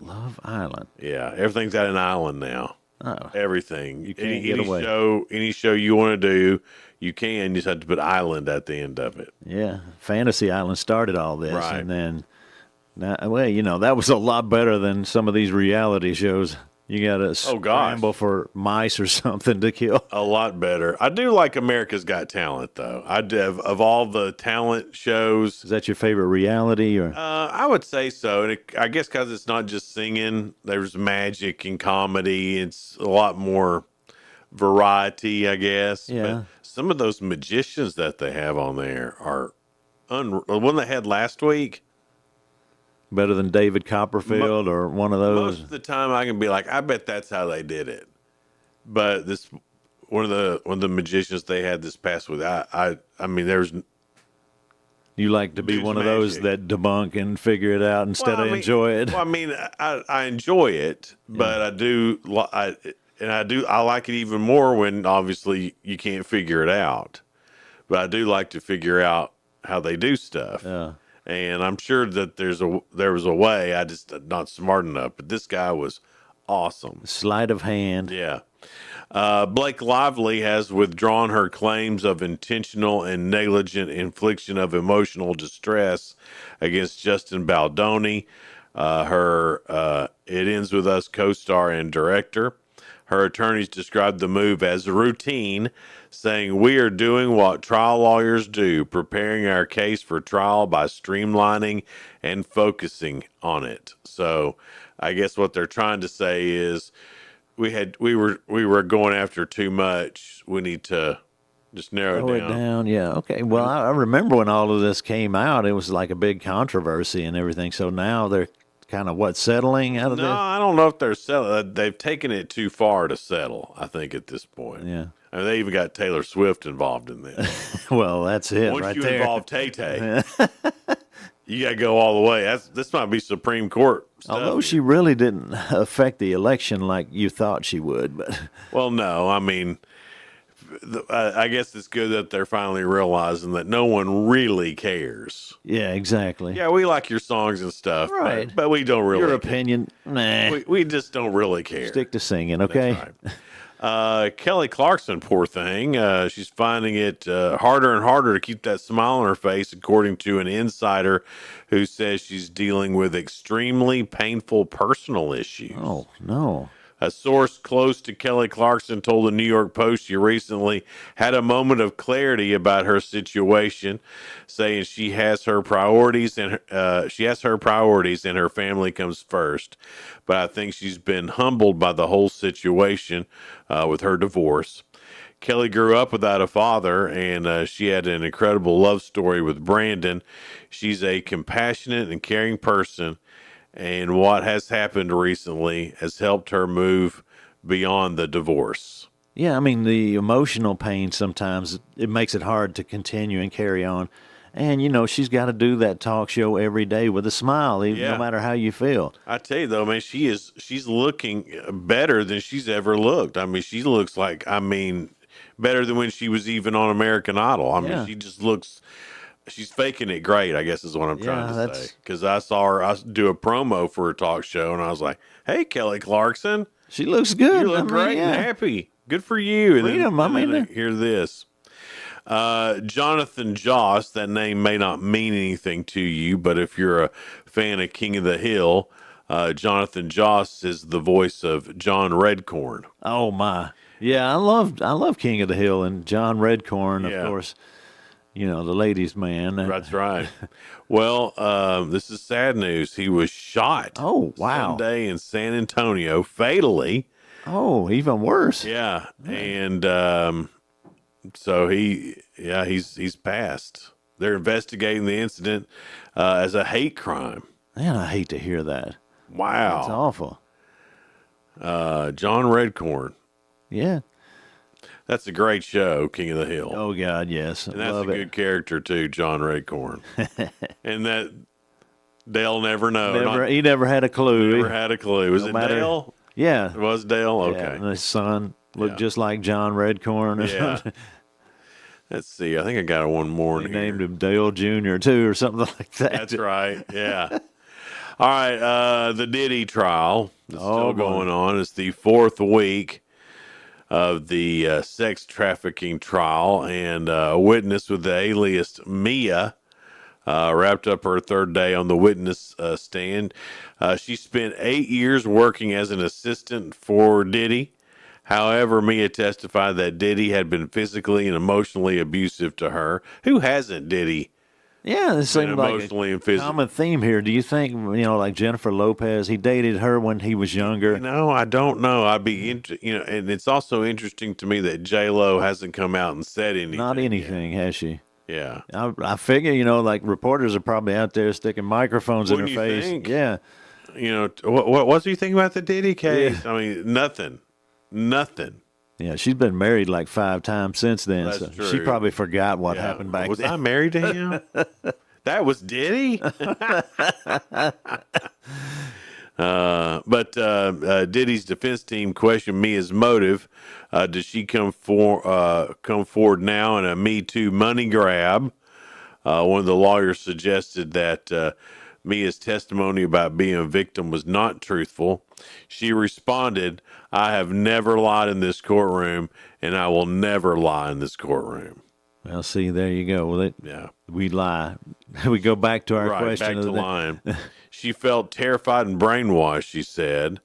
Love Island. Yeah, everything's at an island now. Oh, everything. You can't get away. Any show you want to do, you can. You just have to put island at the end of it. Yeah, Fantasy Island started all this, Right. and then, that was a lot better than some of these reality shows. You got to scramble for mice or something to kill. A lot better. I do like America's Got Talent, though. Of all the talent shows. Is that your favorite reality? Or I would say so. And I guess because it's not just singing, there's magic and comedy. It's a lot more variety, I guess. Yeah. But some of those magicians that they have on there are unreal. The one they had last week. Better than David Copperfield or one of those? Most of the time I can be like, I bet that's how they did it. But this one of the magicians they had this past week, I mean there's You like to be one of those that debunk and figure it out instead of enjoy it? Well, I mean, I enjoy it, but I like it even more when obviously you can't figure it out. But I do like to figure out how they do stuff. Yeah. And I'm sure that there was a way. I just not smart enough. But this guy was awesome. Sleight of hand. Yeah. Blake Lively has withdrawn her claims of intentional and negligent infliction of emotional distress against Justin Baldoni. It Ends With Us co-star and director. Her attorneys described the move as routine, saying, "We are doing what trial lawyers do, preparing our case for trial by streamlining and focusing on it." So I guess what they're trying to say is we were going after too much. We need to just narrow it down. Yeah, okay. Well, I remember when all of this came out, it was like a big controversy and everything. So now they're kind of settling out of this? No, I don't know if they're settling. They've taken it too far to settle, I think, at this point. Yeah. I mean, they even got Taylor Swift involved in this. Well, that's it Once right you there. involve Tay-Tay, you got to go all the way. This might be Supreme Court stuff. Although she really didn't affect the election like you thought she would. But Well, no. I mean, I guess it's good that they're finally realizing that no one really cares. Yeah, exactly. Yeah, we like your songs and stuff, Right. but we don't really. Your care. opinion, nah. We just don't really care. Stick to singing, okay? That's right. Kelly Clarkson, poor thing. She's finding it harder and harder to keep that smile on her face, according to an insider who says she's dealing with extremely painful personal issues. Oh, no. A source close to Kelly Clarkson told the New York Post she recently had a moment of clarity about her situation, saying she has her priorities and her family comes first. But I think she's been humbled by the whole situation with her divorce. Kelly grew up without a father, and she had an incredible love story with Brandon. She's a compassionate and caring person, and what has happened recently has helped her move beyond the divorce. Yeah, I mean, the emotional pain sometimes, it makes it hard to continue and carry on. And, you know, she's got to do that talk show every day with a smile, no matter how you feel. I tell you, though, man, she's looking better than she's ever looked. I mean, she looks like, better than when she was even on American Idol. I mean, she just looks... She's faking it great, I guess is what I'm trying to say. Because I saw her do a promo for a talk show, and I was like, hey, Kelly Clarkson. She looks good. You look great and happy. Good for you. And then hear this. Jonathan Joss, that name may not mean anything to you, but if you're a fan of King of the Hill, Jonathan Joss is the voice of John Redcorn. Oh, my. Yeah, I love King of the Hill and John Redcorn, of course. You know, the ladies' man. That's right. Well, this is sad news. He was shot. Oh, wow. Sunday in San Antonio, fatally. Oh, even worse. Yeah. And so he's passed. They're investigating the incident as a hate crime. Man, I hate to hear that. Wow. That's awful. John Redcorn. Yeah. That's a great show, King of the Hill. Oh, God, yes. And that's a good character, too, John Redcorn. And that Dale never know. He never had a clue. Never had a clue. Was it Dale? Yeah. It was Dale? Okay. Yeah, and his son looked just like John Redcorn or something. Let's see. I think I got one more in here. Named him Dale Jr., too, or something like that. That's right. Yeah. All right. The Diddy trial is still going on. It's the fourth week of the sex trafficking trial, and a witness with the alias Mia wrapped up her third day on the witness stand. She spent 8 years working as an assistant for Diddy. However, Mia testified that Diddy had been physically and emotionally abusive to her. Who hasn't, Diddy? Yeah, this seems like a common theme here. Do you think, like Jennifer Lopez, he dated her when he was younger? No, I don't know. I'd be and it's also interesting to me that J-Lo hasn't come out and said anything. Not anything, has she? Yeah. I figure, like reporters are probably out there sticking microphones in her face. Think? Yeah. What do you think about the Diddy case? Yeah. I mean, nothing. Yeah, she's been married like 5 times since then. That's so true. She probably forgot what happened back then. Was I married to him? That was Diddy? But Diddy's defense team questioned Mia's motive. Does she come forward now in a Me Too money grab? One of the lawyers suggested that Mia's testimony about being a victim was not truthful. She responded, I have never lied in this courtroom, and I will never lie in this courtroom. Well, see, there you go. Well, we lie. We go back to our question. Back to lying. She felt terrified and brainwashed, she said,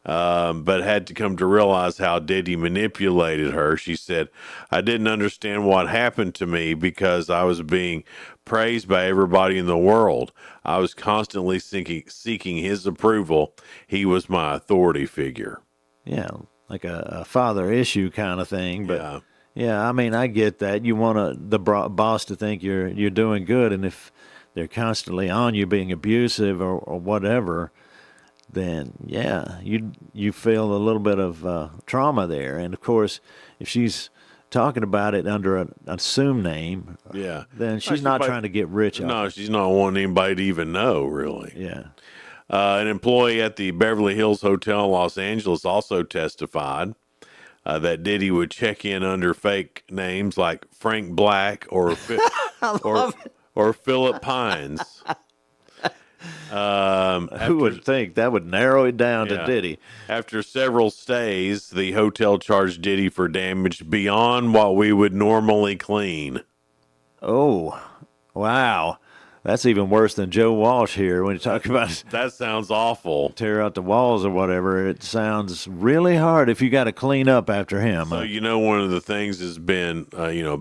but had to come to realize how Diddy manipulated her. She said, I didn't understand what happened to me because I was being praised by everybody in the world. I was constantly seeking his approval. He was my authority figure. Yeah, like a father issue kind of thing. But yeah, I mean, I get that. You want the boss to think you're doing good, and if they're constantly on you being abusive or whatever, then yeah, you feel a little bit of trauma there. And of course, if she's talking about it under an assumed name, then she's not trying to get rich. No, she's not wanting anybody to even know, really. Yeah. An employee at the Beverly Hills Hotel in Los Angeles also testified. that Diddy would check in under fake names like Frank Black or or Philip Pines. Who would think that would narrow it down to Diddy? After several stays, the hotel charged Diddy for damage beyond what we would normally clean. Oh, wow. That's even worse than Joe Walsh here when you talk about that. Sounds awful. Tear out the walls or whatever. It sounds really hard if you got to clean up after him. So, one of the things has been,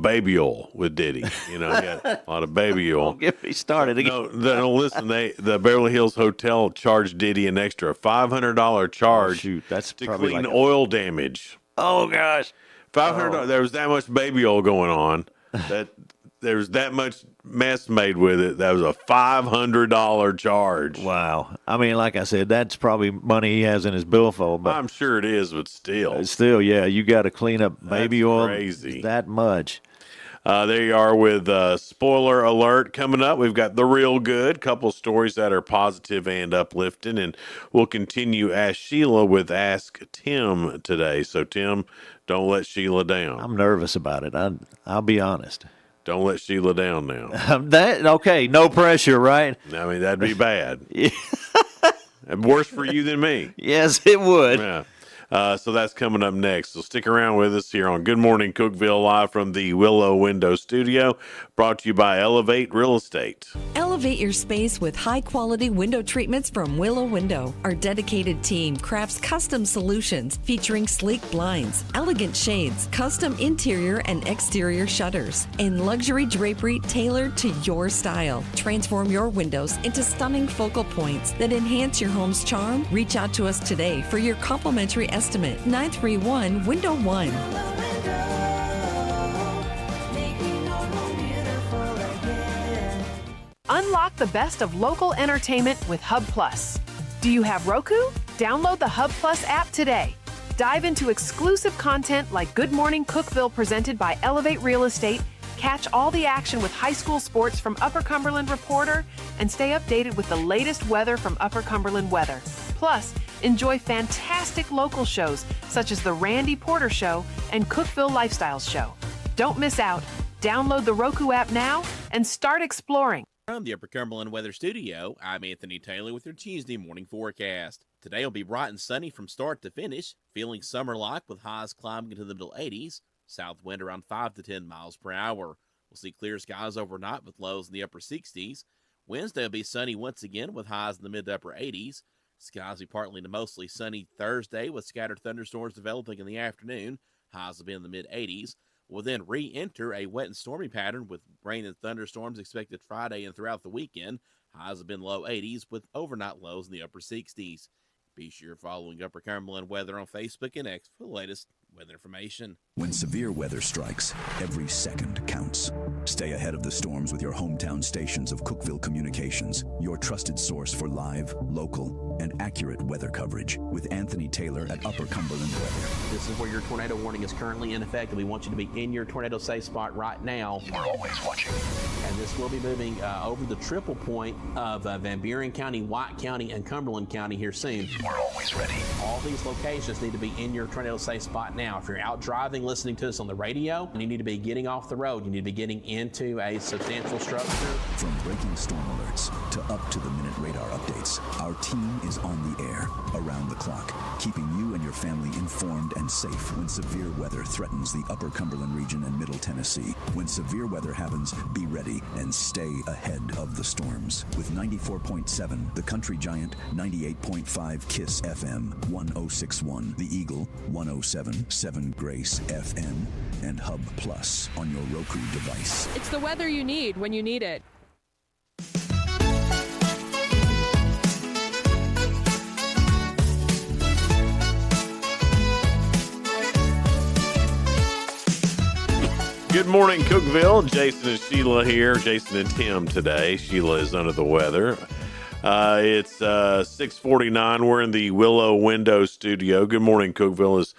baby oil with Diddy. He got a lot of baby oil. Don't get me started again. No, listen, the Beverly Hills Hotel charged Diddy an extra $500 charge that's to probably clean like oil damage. Oh, gosh. $500. There was that much baby oil going on that there was that much mess made with it. That was a $500 charge. Wow. I mean, like I said, that's probably money he has in his billfold. But I'm sure it is, but still. Still, yeah, you got to clean up baby oil crazy. That much. There you are with spoiler alert coming up. We've got the real good, couple stories that are positive and uplifting, and we'll continue Ask Sheila with Ask Tim today. So, Tim, don't let Sheila down. I'm nervous about it. I'll be honest. Don't let Sheila down now. Okay, no pressure, right? I mean, that'd be bad. And worse for you than me. Yes, it would. Yeah. So that's coming up next. So stick around with us here on Good Morning Cookeville, live from the Willow Window Studio, brought to you by Elevate Real Estate. Elevate your space with high-quality window treatments from Willow Window. Our dedicated team crafts custom solutions featuring sleek blinds, elegant shades, custom interior and exterior shutters, and luxury drapery tailored to your style. Transform your windows into stunning focal points that enhance your home's charm. Reach out to us today for your complimentary estimate. 931 Window 1. Unlock the best of local entertainment with Hub Plus. Do you have Roku? Download the Hub Plus app today. Dive into exclusive content like Good Morning Cookeville presented by Elevate Real Estate. Catch all the action with high school sports from Upper Cumberland Reporter and stay updated with the latest weather from Upper Cumberland Weather. Plus, enjoy fantastic local shows such as The Randy Porter Show and Cookeville Lifestyles Show. Don't miss out. Download the Roku app now and start exploring. From the Upper Cumberland Weather Studio, I'm Anthony Taylor with your Tuesday morning forecast. Today will be bright and sunny from start to finish, feeling summer-like with highs climbing into the middle 80s, south wind around 5 to 10 miles per hour. We'll see clear skies overnight with lows in the upper 60s. Wednesday will be sunny once again with highs in the mid to upper 80s. Skies will be partly to mostly sunny Thursday with scattered thunderstorms developing in the afternoon. Highs will be in the mid-80s. We'll then re-enter a wet and stormy pattern with rain and thunderstorms expected Friday and throughout the weekend. Highs have been low 80s with overnight lows in the upper 60s. Be sure you're following Upper Cumberland Weather on Facebook and X for the latest weather information. When severe weather strikes, every second counts. Stay ahead of the storms with your hometown stations of Cookeville Communications, your trusted source for live, local, and accurate weather coverage with Anthony Taylor at Upper Cumberland Weather. This is where your tornado warning is currently in effect. We want you to be in your tornado safe spot right now. We're always watching. And this will be moving over the triple point of Van Buren County, White County, and Cumberland County here soon. We're always ready. All these locations need to be in your tornado safe spot now. If you're out driving, listening to us on the radio, you need to be getting off the road. You need to be getting into a substantial structure. From breaking storm alerts to up-to-the-minute radar updates, our team is on the air, around the clock, keeping you and your family informed and safe when severe weather threatens the Upper Cumberland region and Middle Tennessee. When severe weather happens, be ready and stay ahead of the storms. With 94.7, the Country Giant, 98.5 KISS FM, 106.1 The Eagle, 107.7 Grace FM, and Hub Plus on your Roku device. It's the weather you need when you need it. Good morning, Cookeville. Jason and Sheila here. Jason and Tim today. Sheila is under the weather. It's 6:49. We're in the Willow Window Studio. Good morning, Cookeville is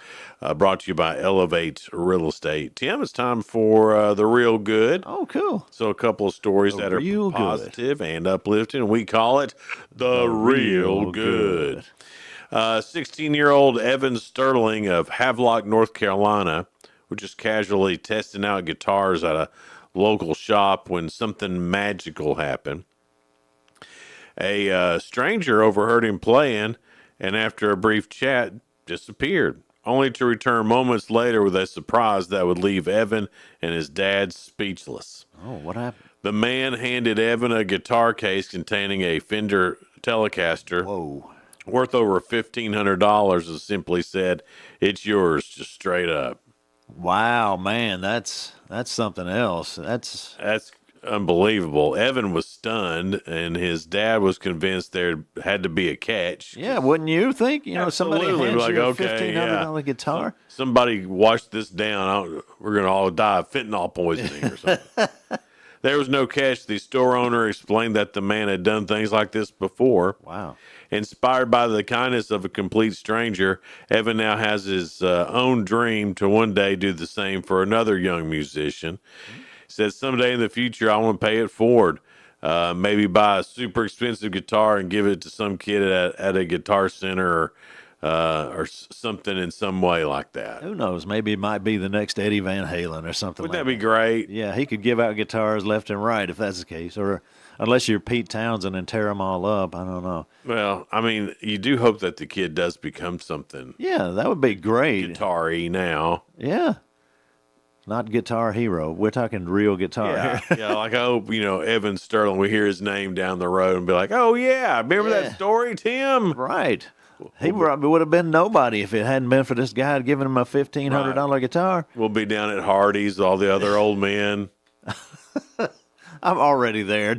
brought to you by Elevate Real Estate. Tim, it's time for the real good. Oh, cool. So a couple of stories that are positive and uplifting, and we call it the real good. 16-year-old Evan Sterling of Havelock, North Carolina, was just casually testing out guitars at a local shop when something magical happened. A stranger overheard him playing, and after a brief chat, disappeared, only to return moments later with a surprise that would leave Evan and his dad speechless. Oh, what happened? The man handed Evan a guitar case containing a Fender Telecaster. Whoa. Worth over $1,500, and simply said, "It's yours," just straight up. Wow, man, that's something else. That's unbelievable. Evan was stunned, and his dad was convinced there had to be a catch. Yeah, wouldn't you think? Somebody Absolutely. hands Like, you a okay, $1,500 guitar. Somebody washed this down. We're going to all die of fentanyl poisoning or something. There was no catch. The store owner explained that the man had done things like this before. Wow. Inspired by the kindness of a complete stranger, Evan now has his own dream to one day do the same for another young musician. He says, someday in the future, I want to pay it forward. Maybe buy a super expensive guitar and give it to some kid at a guitar center or something in some way like that. Who knows? Maybe it might be the next Eddie Van Halen or something. Wouldn't like that be great? Yeah, he could give out guitars left and right if that's the case. Or unless you're Pete Townsend and tear them all up, I don't know. Well, I mean, you do hope that the kid does become something. Yeah, that would be great. Guitar-y now. Yeah. Not Guitar Hero. We're talking real guitar. Yeah, yeah. Like I hope Evan Sterling. We hear his name down the road and be like, "Oh yeah, remember that story, Tim?" Right. He probably would have been nobody if it hadn't been for this guy giving him a $1,500 guitar. We'll be down at Hardee's, all the other old men. I'm already there.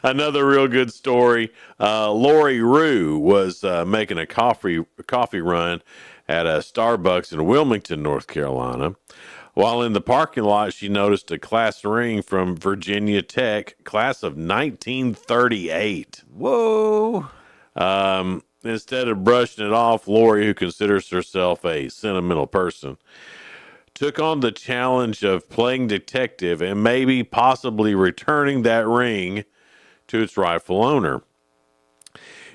Another real good story. Lori Rue was making a coffee run at a Starbucks in Wilmington, North Carolina. While in the parking lot, she noticed a class ring from Virginia Tech, class of 1938. Whoa. Instead of brushing it off, Lori, who considers herself a sentimental person, took on the challenge of playing detective and maybe possibly returning that ring to its rightful owner.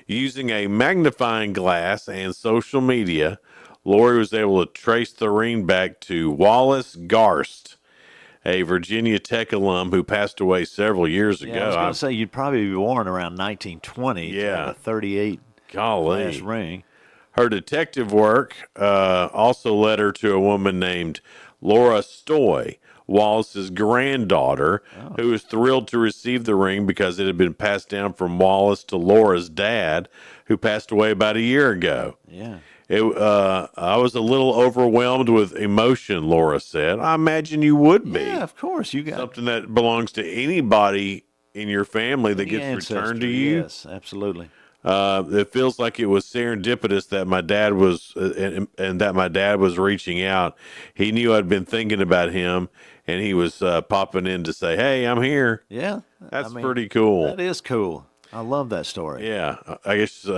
Using a magnifying glass and social media, Lori was able to trace the ring back to Wallace Garst, a Virginia Tech alum who passed away several years ago. I was going to say, you'd probably be born around 1920 to have a 38 glass ring. Her detective work also led her to a woman named Laura Stoy, Wallace's granddaughter, who was thrilled to receive the ring because it had been passed down from Wallace to Laura's dad, who passed away about a year ago. Yeah. I was a little overwhelmed with emotion, Laura said. I imagine you would be. Yeah, of course. You got something that belongs to anybody in your family that gets returned to you. Yes, absolutely. It feels like it was serendipitous that my dad was and that my dad was reaching out. He knew I'd been thinking about him, and he was popping in to say, "Hey, I'm here." Yeah, that's pretty cool. That is cool. I love that story. Yeah, I guess.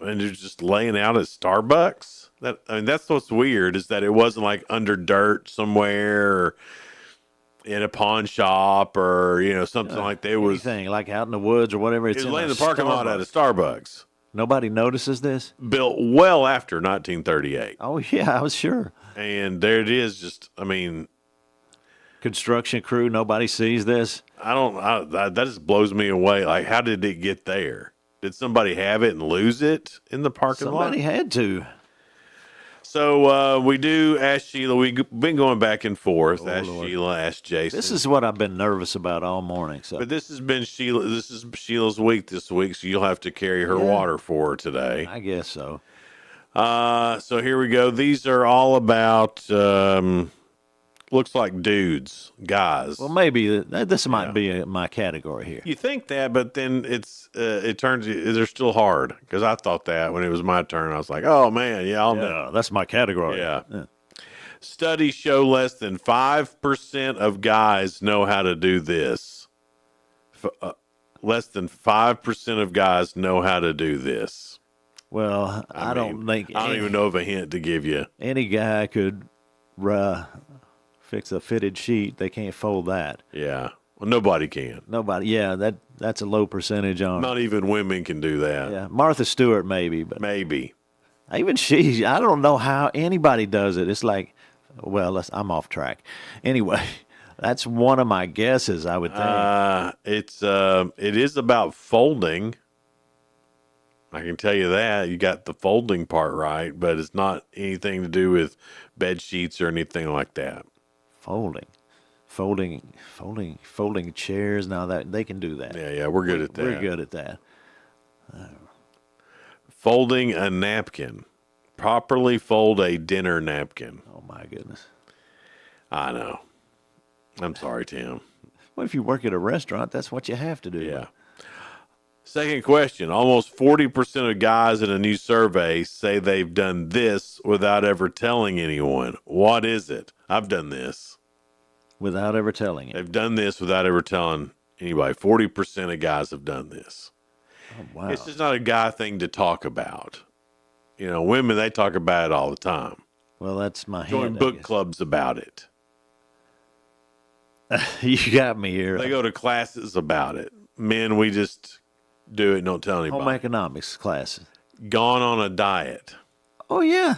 And they're just laying out at Starbucks. That's what's weird is that it wasn't like under dirt somewhere or in a pawn shop or something like that. It was anything like out in the woods or whatever. It's in laying in the parking lot at a Starbucks. Nobody notices this. Built well after 1938. Oh yeah, I was sure. And there it is. Just construction crew. Nobody sees this. That just blows me away. Like, how did it get there? Did somebody have it and lose it in the parking lot? Somebody had to. So we do ask Sheila. We've been going back and forth. Ask Sheila, ask Jason. This is what I've been nervous about all morning. So, but this has been Sheila. This is Sheila's week this week, so you'll have to carry her water for her today. I guess so. So here we go. These are all about. Looks like dudes, guys. Well, maybe this might be my category here. You think that, but then it turns they're still hard because I thought that when it was my turn, I was like, oh man, I'll know. That's my category. Yeah. Studies show less than 5% of guys know how to do this. Less than 5% of guys know how to do this. Well, I don't even know of a hint to give you. Any guy could fix a fitted sheet. They can't fold that. Yeah. Well, nobody can. Nobody. Yeah, that's a low percentage on. Not even women can do that. Yeah, Martha Stewart maybe, but maybe. Even she. I don't know how anybody does it. It's like, well, I'm off track. Anyway, that's one of my guesses. I would think. It is about folding. I can tell you that. You got the folding part right, but it's not anything to do with bed sheets or anything like that. Folding chairs. Now that they can do that. Yeah, we're good at that. We're good at that. Folding a napkin. Properly fold a dinner napkin. Oh my goodness. I know. I'm sorry, Tim. Well, if you work at a restaurant, that's what you have to do. Yeah. Second question. Almost 40% of guys in a new survey say they've done this without ever telling anyone. What is it? I've done this. Without ever telling it. They've done this without ever telling anybody. 40% of guys have done this. Oh, wow. It's just not a guy thing to talk about. You know, women, they talk about it all the time. Well, that's my Join hand. book clubs about it. You got me here. They go to classes about it. Men, we just do it and don't tell anybody. Home economics classes. Gone on a diet. Oh, yeah.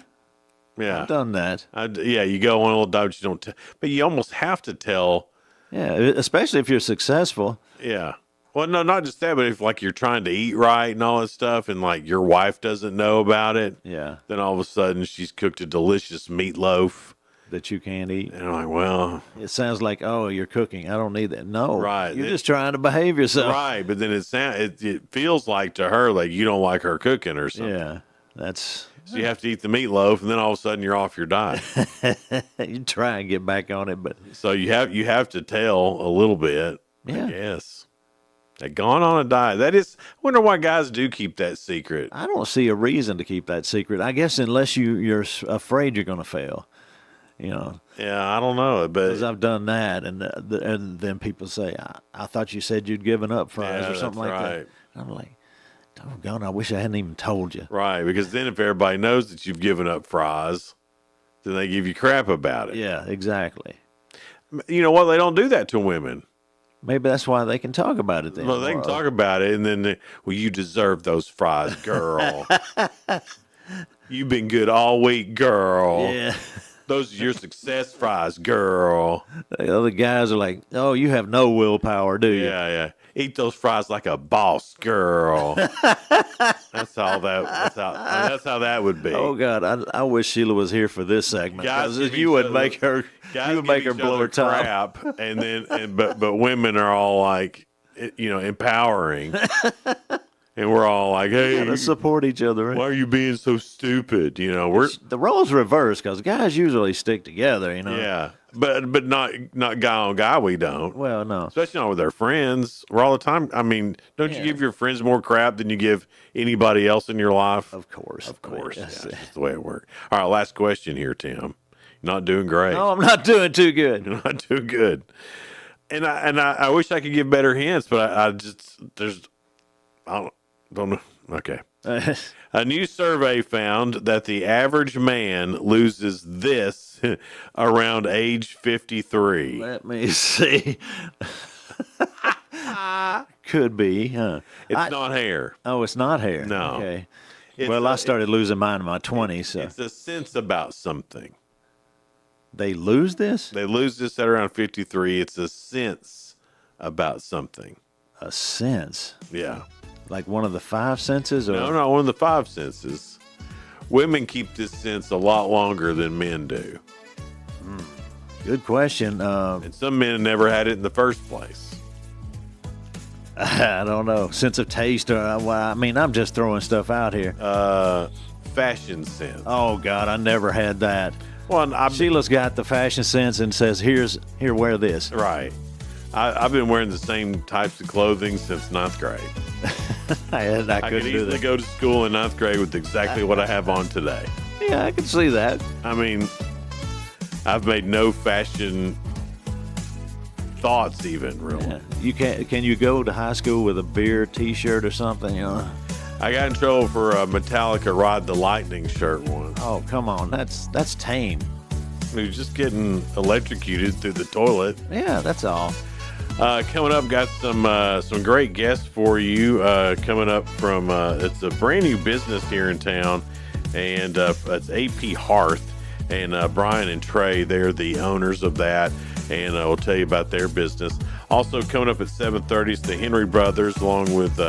Yeah. I've done that. Yeah, you go on a little diet, you don't tell. But you almost have to tell. Yeah, especially if you're successful. Yeah. Well, no, not just that, but if like you're trying to eat right and all that stuff and like your wife doesn't know about it. Yeah. Then all of a sudden she's cooked a delicious meatloaf. That you can't eat. And I'm like, well. It sounds like, oh, you're cooking. I don't need that. No. Right. You're just trying to behave yourself. Right. But then it feels like to her like you don't like her cooking or something. Yeah. That's. So you have to eat the meatloaf, and then all of a sudden you're off your diet. You try and get back on it, but so you have to tell a little bit. Yeah. I guess. They've gone on a diet. That is. I wonder why guys do keep that secret. I don't see a reason to keep that secret. I guess unless you're afraid you're going to fail. You know. Yeah, I don't know, but because I've done that, and then people say, "I thought you said you'd given up fries or something like that." I'm like, "Doggone! I wish I hadn't even told you." Right, because then if everybody knows that you've given up fries, then they give you crap about it. Yeah, exactly. You know what? They don't do that to women. Maybe that's why they can talk about it then. Well, they can talk about it, and then, well, you deserve those fries, girl. You've been good all week, girl. Yeah. Those are your success fries, girl. The other guys are like, "Oh, you have no willpower, do you?" Yeah. Eat those fries like a boss, girl. That's how that would be. Oh God, I wish Sheila was here for this segment because you would make her blow her top. Crap, and then but women are all like, empowering. And we're all like, hey, let's support each other. Right? Why are you being so stupid? The roles reverse because guys usually stick together. Yeah, but not guy on guy. We don't. Well, no, especially not with our friends. We're all the time. I mean, don't you give your friends more crap than you give anybody else in your life? Of course. That's just the way it works. All right, last question here, Tim. You're not doing great. No, I'm not doing too good. You're not doing good. And I wish I could give better hints, but I don't know. Okay. A new survey found that the average man loses this around age 53. Let me see. Could be, huh? It's not hair. Oh, it's not hair. No. Okay. I started losing mine in my 20s. So. It's a sense about something. They lose this? They lose this at around 53. It's a sense about something. A sense? Yeah. Like one of the five senses? Or? No, not one of the five senses. Women keep this sense a lot longer than men do. Good question. And some men never had it in the first place. I don't know. Sense of taste. I'm just throwing stuff out here. Fashion sense. Oh, God, I never had that. Well, Sheila's got the fashion sense and says, here, wear this. Right. I've been wearing the same types of clothing since 9th grade. I could easily go to school in 9th grade with exactly what I have on today. Yeah, I can see that. I mean, I've made no fashion thoughts even, really. Yeah. You can you go to high school with a beer T-shirt or something? I got in trouble for a Metallica Ride the Lightning shirt once. Oh, come on. That's tame. He was just getting electrocuted through the toilet. Yeah, that's all. Coming up, got some great guests for you. Coming up from it's a brand new business here in town, and it's AP Hearth, and Brian and Trey, they're the owners of that, and we'll tell you about their business. Also coming up at 7:30 is the Henry Brothers, along with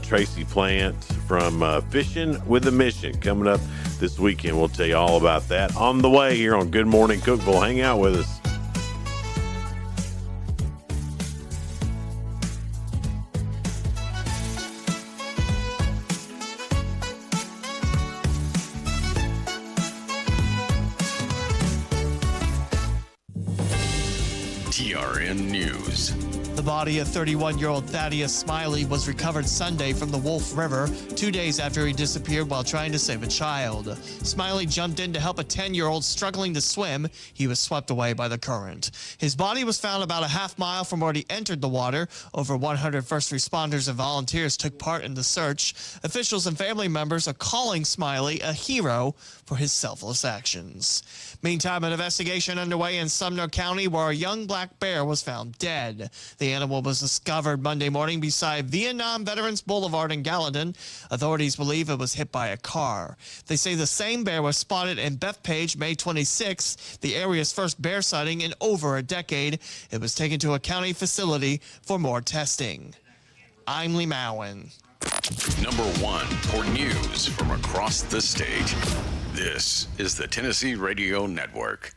Tracy Plant from Fishing with a Mission. Coming up this weekend, we'll tell you all about that on the way here on Good Morning Cookeville. Hang out with us. TRN News. The body of 31-year-old Thaddeus Smiley was recovered Sunday from the Wolf River 2 days after he disappeared while trying to save a child. Smiley jumped in to help a 10-year-old struggling to swim. He was swept away by the current. His body was found about a half mile from where he entered the water. Over 100 first responders and volunteers took part in the search. Officials and family members are calling Smiley a hero for his selfless actions. Meantime, an investigation underway in Sumner County where a young black bear was found dead. The animal was discovered Monday morning beside Vietnam Veterans Boulevard in Gallatin. Authorities believe it was hit by a car. They say the same bear was spotted in Bethpage May 26, the area's first bear sighting in over a decade. It was taken to a county facility for more testing. I'm Lee Mowen. Number 1 for news from across the state. This is the Tennessee Radio Network.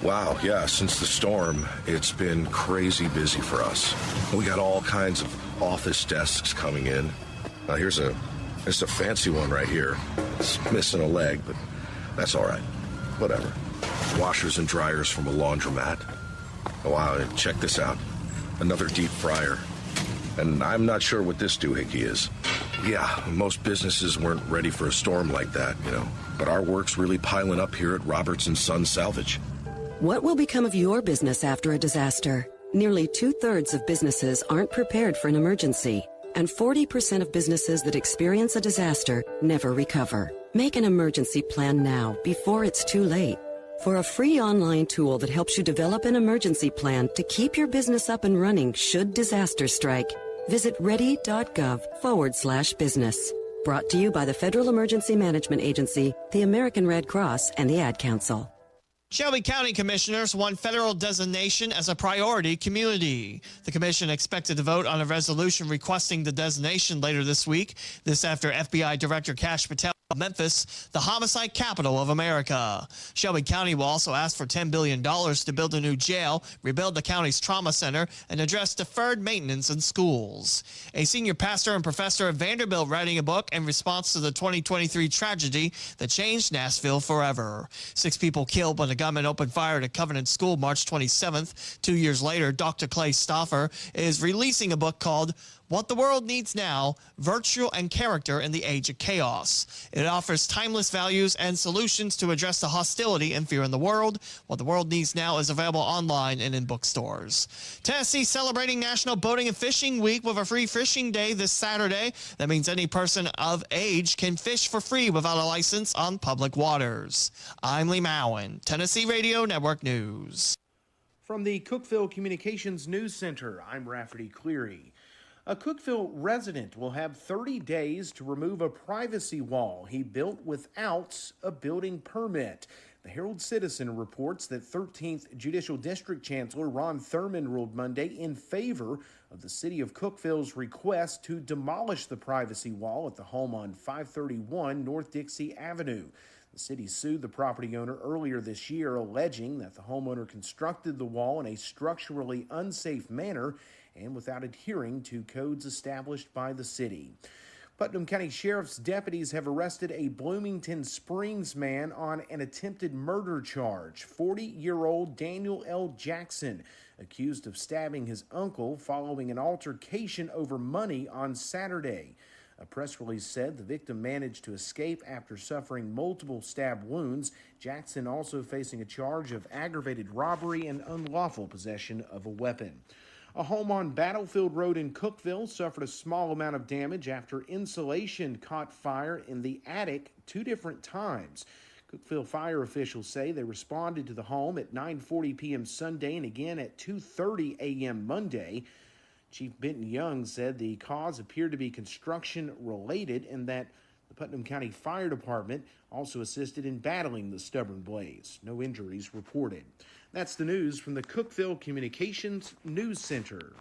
Wow, yeah, since the storm, it's been crazy busy for us. We got all kinds of office desks coming in. Here's a fancy one right here. It's missing a leg, but that's all right. Whatever. Washers and dryers from a laundromat. Oh, wow, and check this out. Another deep fryer. And I'm not sure what this doohickey is. Yeah, most businesses weren't ready for a storm like that, But our work's really piling up here at Roberts & Son Salvage. What will become of your business after a disaster? Nearly 2/3 of businesses aren't prepared for an emergency, and 40% of businesses that experience a disaster never recover. Make an emergency plan now before it's too late. For a free online tool that helps you develop an emergency plan to keep your business up and running should disaster strike, visit ready.gov/business. Brought to you by the Federal Emergency Management Agency, the American Red Cross, and the Ad Council. Shelby County Commissioners won federal designation as a priority community. The commission expected to vote on a resolution requesting the designation later this week. This after FBI Director Kash Patel of Memphis, the homicide capital of America. Shelby County will also ask for $10 billion to build a new jail, rebuild the county's trauma center, and address deferred maintenance in schools. A senior pastor and professor at Vanderbilt writing a book in response to the 2023 tragedy that changed Nashville forever. 6 people killed when a gunman opened fire at a Covenant school March 27th. 2 years later, Dr. Clay Stauffer is releasing a book called What the World Needs Now, Virtue and Character in the Age of Chaos. It offers timeless values and solutions to address the hostility and fear in the world. What the World Needs Now is available online and in bookstores. Tennessee celebrating National Boating and Fishing Week with a free fishing day this Saturday. That means any person of age can fish for free without a license on public waters. I'm Lee Mowen, Tennessee Radio Network News. From the Cookeville Communications News Center, I'm Rafferty Cleary. A Cookeville resident will have 30 days to remove a privacy wall he built without a building permit. The Herald Citizen reports that 13th Judicial District Chancellor Ron Thurmond ruled Monday in favor of the city of Cookeville's request to demolish the privacy wall at the home on 531 North Dixie Avenue. The city sued the property owner earlier this year, alleging that the homeowner constructed the wall in a structurally unsafe manner and without adhering to codes established by the city. Putnam County Sheriff's deputies have arrested a Bloomington Springs man on an attempted murder charge. 40-year-old Daniel L. Jackson, accused of stabbing his uncle following an altercation over money on Saturday. A press release said the victim managed to escape after suffering multiple stab wounds. Jackson also facing a charge of aggravated robbery and unlawful possession of a weapon. A home on Battlefield Road in Cookeville suffered a small amount of damage after insulation caught fire in the attic 2 different times. Cookeville fire officials say they responded to the home at 9:40 p.m. Sunday and again at 2:30 a.m. Monday. Chief Benton Young said the cause appeared to be construction related and that the Putnam County Fire Department also assisted in battling the stubborn blaze. No injuries reported. That's the news from the Cookeville Communications News Center.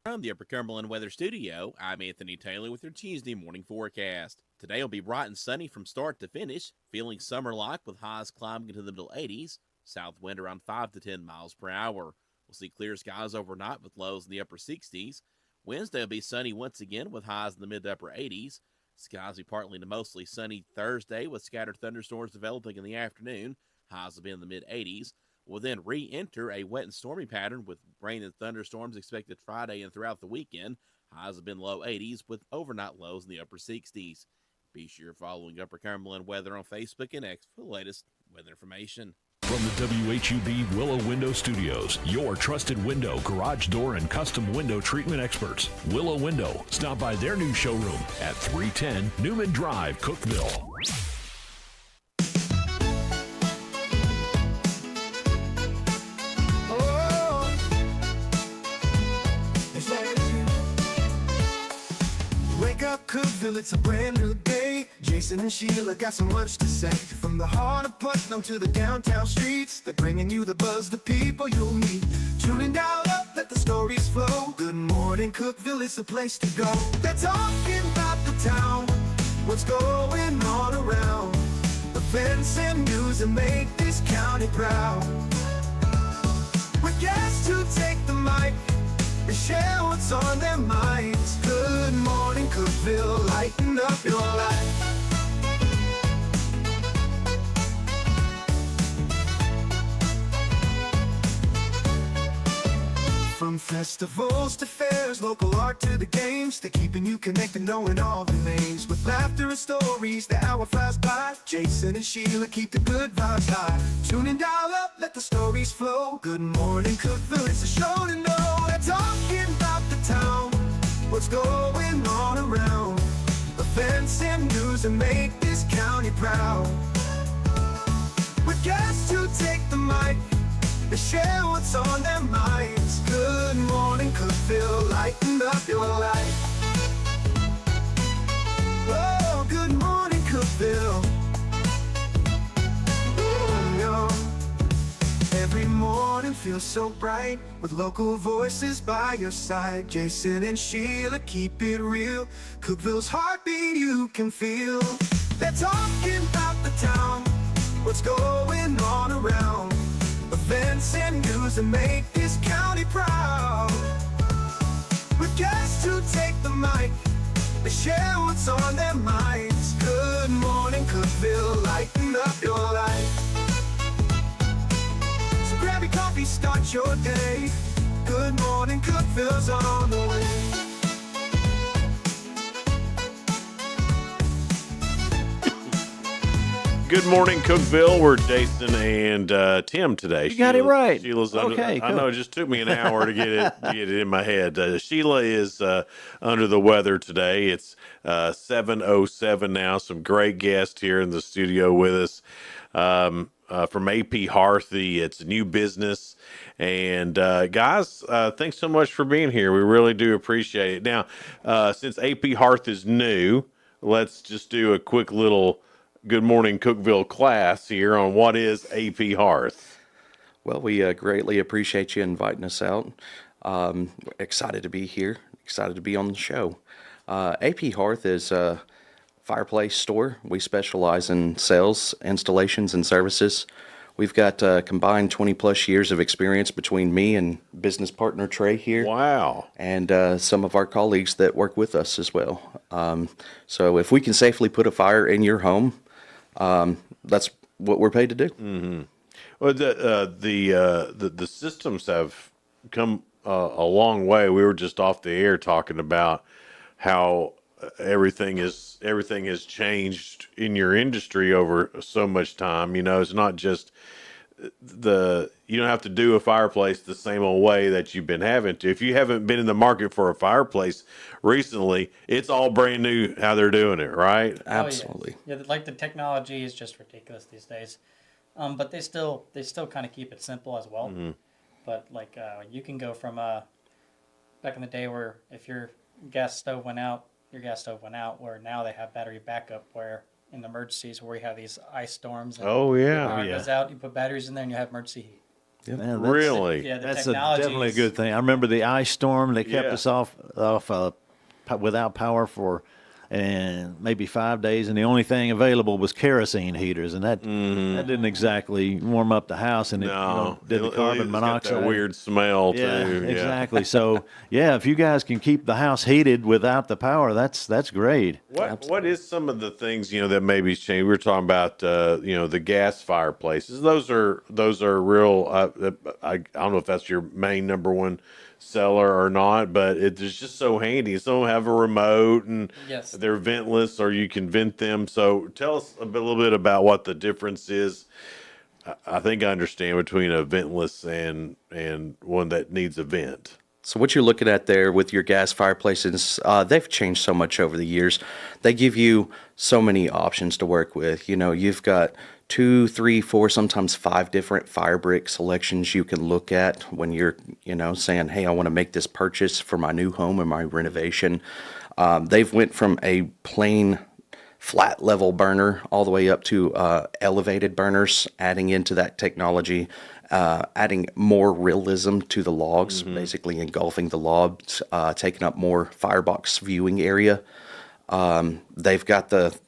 From the Upper Cumberland Weather Studio, I'm Anthony Taylor with your Tuesday morning forecast. Today will be bright and sunny from start to finish, feeling summer-like with highs climbing into the middle 80s, south wind around 5 to 10 miles per hour. We'll see clear skies overnight with lows in the upper 60s. Wednesday will be sunny once again with highs in the mid to upper 80s. Skies will be partly to mostly sunny Thursday with scattered thunderstorms developing in the afternoon. Highs will be in the mid 80s. We'll then re-enter a wet and stormy pattern with rain and thunderstorms expected Friday and throughout the weekend. Highs have been low 80s with overnight lows in the upper 60s. Be sure you're following Upper Cumberland weather on Facebook and X for the latest weather information. From the WHUB Willow Window Studios, your trusted window, garage door, and custom window treatment experts. Willow Window. Stop by their new showroom at 310 Newman Drive, Cookeville. Cookeville, it's a brand new day. Jason and Sheila got so much to say. From the heart of Putnam to the downtown streets, they're bringing you the buzz, the people you'll meet. Tuning dial up, let the stories flow. Good morning, Cookeville, it's the place to go. They're talking about the town, what's going on around. Events and news that make this county proud. With guests who take the mic, they share what's on their minds. Good morning, Cookeville, lighten up your life. From festivals to fairs, local art to the games, they're keeping you connected, knowing all the names. With laughter and stories, the hour flies by. Jason and Sheila keep the good vibes high. Tune in, dial up, let the stories flow. Good morning, Cookeville, it's a show to know. They're talking about the town, what's going on around. Events and news that make this county proud. With guests who take the mic, they share what's on their minds. Good morning, Cookeville, lighten up your life. Oh, good morning, Cookeville. Oh, yo. Every morning feels so bright with local voices by your side. Jason and Sheila keep it real. Cookeville's heartbeat you can feel. They're talking about the town, what's going on around. Events and news that make this county proud. With guests who take the mic, they share what's on their minds. Good morning, Cookeville, lighten up your life. So grab your coffee, start your day. Good morning, Cookeville's on the way. Good morning, Cookeville. We're Jason and Tim today. You got it right. Sheila's okay, I know it just took me an hour to get it in my head. Sheila is under the weather today. It's 7:07 now. Some great guests here in the studio with us. From AP Harthy, it's a new business. And guys, thanks so much for being here. We really do appreciate it. Now, since AP Harth is new, let's just do a quick little Good Morning Cookeville class here on what is AP Hearth. Well, we greatly appreciate you inviting us out. Excited to be here, excited to be on the show. AP Hearth is a fireplace store. We specialize in sales, installations, and services. We've got combined 20-plus years of experience between me and business partner Trey here. Wow. And some of our colleagues that work with us as well. So if we can safely put a fire in your home, that's what we're paid to do. Mm-hmm. Well, the systems have come a long way. We were just off the air talking about how everything has changed in your industry over so much time. You know, it's not just you don't have to do a fireplace the same old way that you've been having to. If you haven't been in the market for a fireplace recently, it's all brand new how they're doing it, right? Absolutely. Yeah, like the technology is just ridiculous these days. But they still kind of keep it simple as well. Mm-hmm. But like you can go from back in the day where if your gas stove went out, where now they have battery backup where in emergencies where we have these ice storms and yeah. power goes out, you put batteries in there and you have emergency heat. Yeah, really? Yeah, that's definitely a good thing. I remember the ice storm. They kept us off without power for and maybe 5 days, and the only thing available was kerosene heaters, and that didn't exactly warm up the house, and it did the carbon monoxide. Got that weird smell too. Yeah, exactly. So if you guys can keep the house heated without the power, that's great. What is some of the things that maybe changed? We were talking about the gas fireplaces. Those are real. I don't know if that's your main number one seller or not, but it's just so handy. Some of them have a remote and they're ventless, or you can vent them. So tell us a little bit about what the difference is. I think I understand between a ventless and one that needs a vent. So what you're looking at there with your gas fireplaces, they've changed so much over the years. They give you so many options to work with. You've got 2, 3, 4, sometimes 5 different fire brick selections you can look at when you're, saying, hey, I want to make this purchase for my new home or my renovation. They've went from a plain flat level burner all the way up to elevated burners, adding into that technology, adding more realism to the logs, basically engulfing the logs, taking up more firebox viewing area. They've got the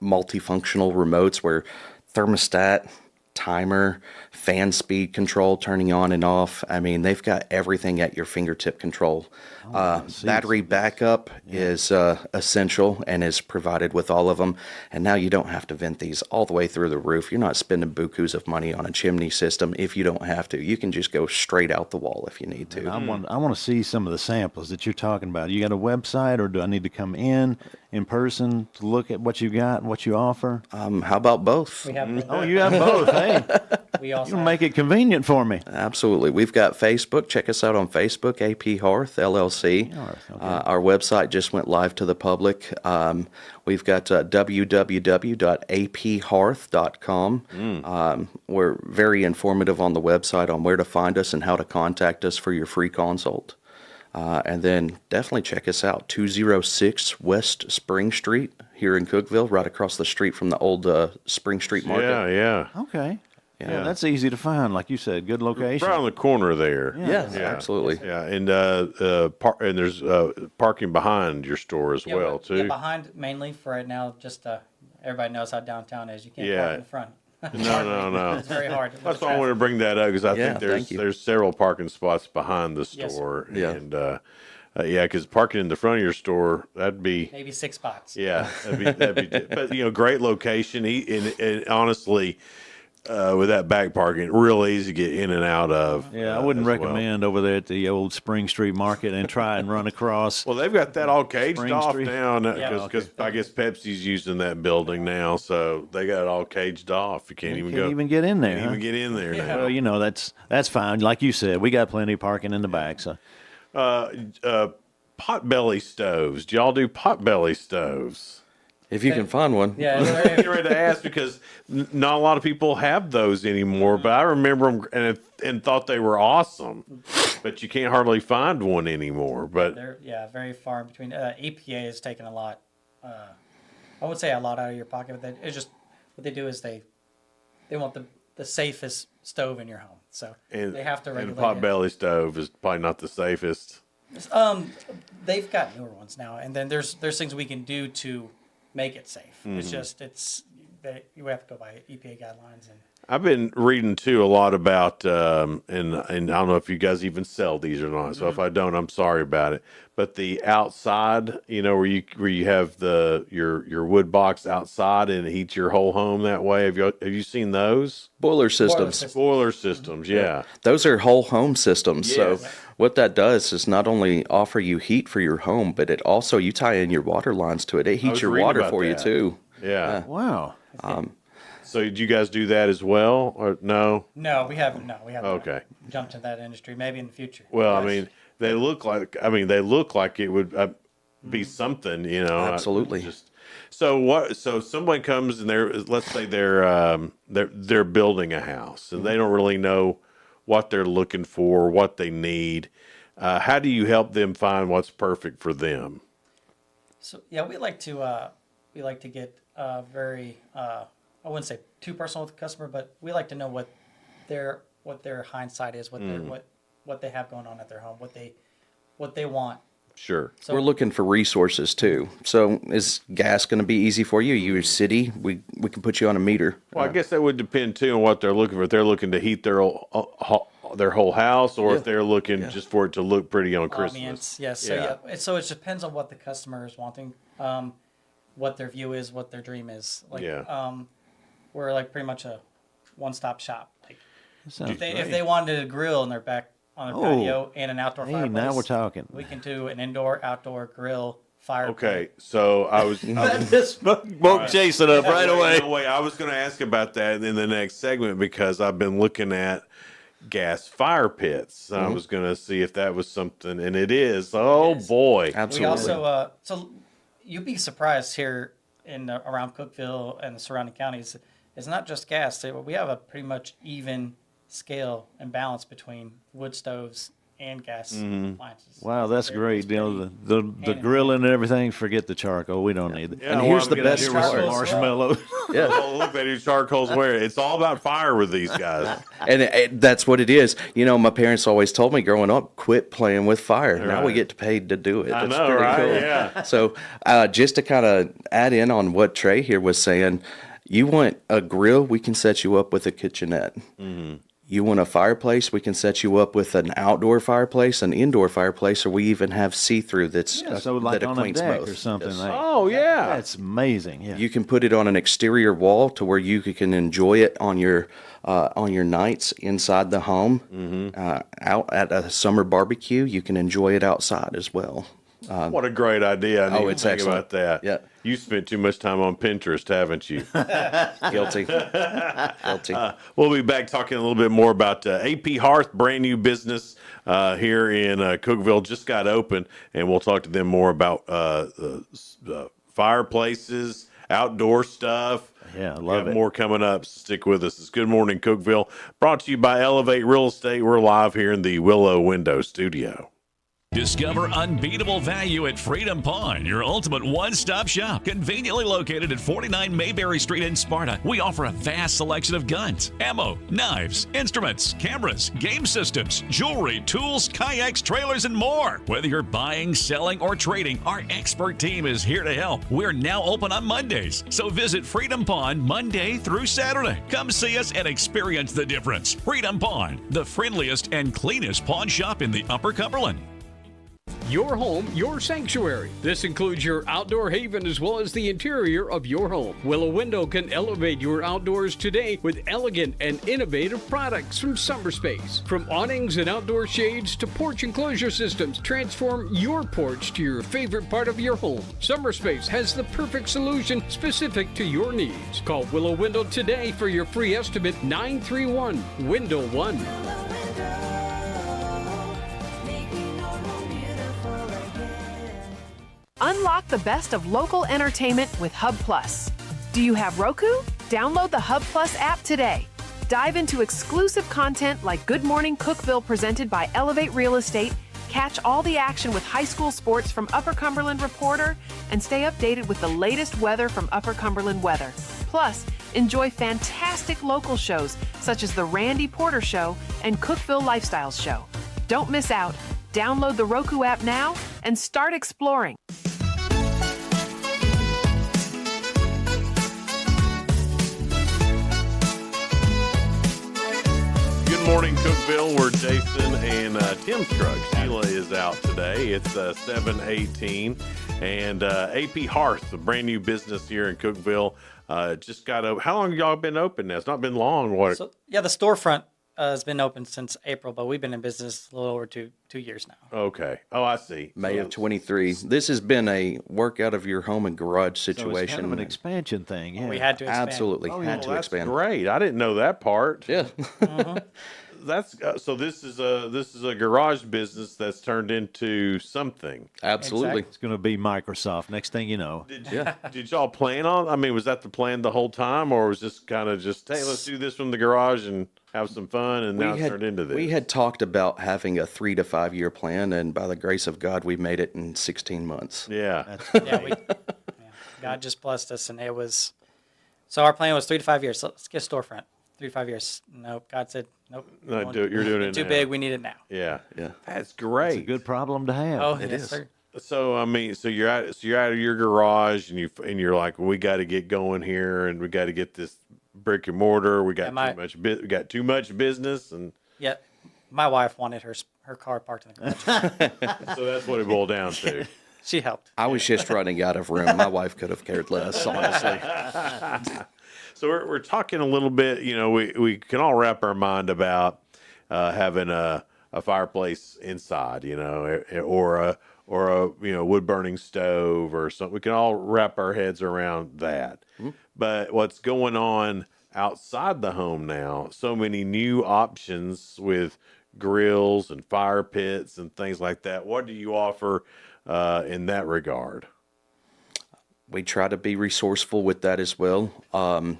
multifunctional remotes where thermostat, timer, fan speed control, turning on and off. I mean, they've got everything at your fingertip control. Battery backup is essential and is provided with all of them. And now you don't have to vent these all the way through the roof. You're not spending bukus of money on a chimney system if you don't have to. You can just go straight out the wall if you need to. I want to see some of the samples that you're talking about. You got a website, or do I need to come in person to look at what you got and what you offer? How about both? We have Oh, you have both, hey. We also You'll make it convenient for me. Absolutely. We've got Facebook. Check us out on Facebook, AP Hearth, LLC. Our website just went live to the public. We've got www.aphearth.com. We're very informative on the website on where to find us and how to contact us for your free consult. And then definitely check us out, 206 West Spring Street here in Cookeville, right across the street from the old Spring Street Market. Yeah. Okay. Yeah, that's easy to find, like you said. Good location. Right on the corner there. Yes, absolutely. Yeah, and there's parking behind your store as well, too. Yeah, behind mainly for right now. Just everybody knows how downtown is. You can't park in the front. No. It's very hard. That's why I wanted to bring that up, because I think there's several parking spots behind the store. Yes. And because parking in the front of your store, that'd be maybe 6 spots. Yeah, that'd be but great location. And honestly, with that back parking, real easy to get in and out of. Yeah, I wouldn't recommend over there at the old Spring Street Market and try and run across. Well, they've got that all caged Spring off Street. now, because I guess Pepsi's using that building now, so they got it all caged off. You can't even get in there. Can't even get in there now. Well, that's fine. Like you said, we got plenty of parking in the back. So, potbelly stoves. Do y'all do potbelly stoves? If you can find one. Yeah. I'm ready to ask, because not a lot of people have those anymore, but I remember them and thought they were awesome, but you can't hardly find one anymore. But They're very far in between. EPA has taken a lot. I would say a lot out of your pocket, but it's just what they do is they want the safest stove in your home, so they have to regulate. And a potbelly stove is probably not the safest. They've got newer ones now, and then there's things we can do to make it safe. It's just you have to go by EPA guidelines. And I've been reading too a lot about and I don't know if you guys even sell these or not. So if I don't, I'm sorry about it. But the outside, where you have your wood box outside and it heats your whole home that way. Have you seen those? Boiler systems. Boiler systems, yeah. Those are whole home systems. Yes. So what that does is not only offer you heat for your home, but it also, you tie in your water lines to it. It heats your water for you too. Yeah. Wow. So did you guys do that as well, or no? No, we haven't. Okay. Jumped into that industry. Maybe in the future. Well, Yes. I mean, they look like it would be something, you know. Absolutely. So what? So someone comes and let's say they're building a house and they don't really know what they're looking for, what they need. How do you help them find what's perfect for them? So yeah, we like to get very I wouldn't say too personal with the customer, but we like to know what their hindsight is, what they have going on at their home, what they want. Sure. So we're looking for resources too. So is gas going to be easy for you? You're a city. We can put you on a meter. Well, I guess that would depend too on what they're looking for. If they're looking to heat their whole house, or if they're looking just for it to look pretty on Christmas. Yes. So it depends on what the customer is wanting, what their view is, what their dream is. We're like pretty much a one-stop shop. Like if they wanted a grill in their back on their patio and an outdoor fireplace. Now we're talking. We can do an indoor-outdoor grill fire. Okay, so I was just woke Jason up right away. No way. I was going to ask about that in the next segment because I've been looking at gas fire pits. I was going to see if that was something, and it is. Oh boy, absolutely. We also so you'd be surprised here in around Cookeville and the surrounding counties. It's not just gas. We have a pretty much even scale and balance between wood stoves and gas appliances. Wow, that's great. You know, the grilling and everything, forget the charcoal. We don't need that. And here's the best part. Marshmallows. Yeah. Oh, look at these charcoals where it's all about fire with these guys. And that's what it is. You know, my parents always told me growing up, quit playing with fire. Right. Now we get paid to do it. I That's know, pretty right? cool. Yeah. So just to kind of add in on what Trey here was saying, you want a grill, we can set you up with a kitchenette. Mm-hmm. You want a fireplace, we can set you up with an outdoor fireplace, an indoor fireplace, or we even have see-through that's so like that on a acquaints deck both. or something. Yes. Like, Oh yeah, that's amazing. Yeah. You can put it on an exterior wall to where you can enjoy it on your nights inside the home. Out at a summer barbecue, you can enjoy it outside as well. What a great idea! I need it's to think excellent. about that. Yeah. You spent too much time on Pinterest, haven't you? Guilty. Guilty. We'll be back talking a little bit more about AP Hearth, brand new business here in Cookeville, just got open, and we'll talk to them more about fireplaces, outdoor stuff. Yeah, I love it. More coming up. Stick with us. It's Good Morning Cookeville, brought to you by Elevate Real Estate. We're live here in the Willow Window Studio. Discover unbeatable value at Freedom Pawn, your ultimate one-stop shop. Conveniently located at 49 Mayberry Street in Sparta, we offer a vast selection of guns, ammo, knives, instruments, cameras, game systems, jewelry, tools, kayaks, trailers, and more. Whether you're buying, selling, or trading, our expert team is here to help. We're now open on Mondays, so visit Freedom Pawn Monday through Saturday. Come see us and experience the difference. Freedom Pawn, the friendliest and cleanest pawn shop in the Upper Cumberland. Your home, your sanctuary. This includes your outdoor haven as well as the interior of your home. Willow Window can elevate your outdoors today with elegant and innovative products from SummerSpace. From awnings and outdoor shades to porch enclosure systems, transform your porch to your favorite part of your home. SummerSpace has the perfect solution specific to your needs. Call Willow Window today for your free estimate 931-WINDOW1. Unlock the best of local entertainment with Hub Plus. Do you have Roku? Download the Hub Plus app today. Dive into exclusive content like Good Morning Cookeville presented by Elevate Real Estate, catch all the action with high school sports from Upper Cumberland Reporter, and stay updated with the latest weather from Upper Cumberland Weather. Plus, enjoy fantastic local shows such as The Randy Porter Show and Cookeville Lifestyles Show. Don't miss out. Download the Roku app now and start exploring. Good morning, Cookeville. We're Jason and Tim's truck. Sheila is out today. It's 7:18, and AP Hearth, a brand new business here in Cookeville, just got open. How long have y'all been open now? It's not been long. What? So, yeah, the storefront has been open since April, but we've been in business a little over two years now. Okay. Oh, I see. May of 23. This has been a work out of your home and garage situation. So it's kind of an expansion thing. Yeah. We had to expand. Absolutely. Oh, had well, to that's expand. great. I didn't know that part. Yeah. That's so. This is a garage business that's turned into something. Absolutely. It's going to be Microsoft. Next thing you know. Did y'all plan on? I mean, was that the plan the whole time, or was this kind of just, hey, let's do this from the garage and have some fun, and now it's turned into this? We had talked about having a 3 to 5 year plan, and by the grace of God, we made it in 16 months. Yeah. God just blessed us, and it was. So our plan was 3 to 5 years. So let's get a storefront. 3 to 5 years. Nope. God said, nope. No, you're doing it too now. big. We need it now. Yeah. Yeah. That's great. It's a good problem to have. Oh, It yes, is. sir. So I mean, so you're out of your garage, and you're like, well, we got to get going here, and we got to get this brick and mortar. We got we got too much business, and Yeah, my wife wanted her car parked in the garage. so that's what it boiled down to. She helped. I was just running out of room. My wife could have cared less, honestly. So we're talking a little bit. You know, we can all wrap our mind about having a fireplace inside. You know, or a wood burning stove or something. We can all wrap our heads around that. Mm-hmm. But what's going on outside the home now? So many new options with grills and fire pits and things like that. What do you offer in that regard? We try to be resourceful with that as well.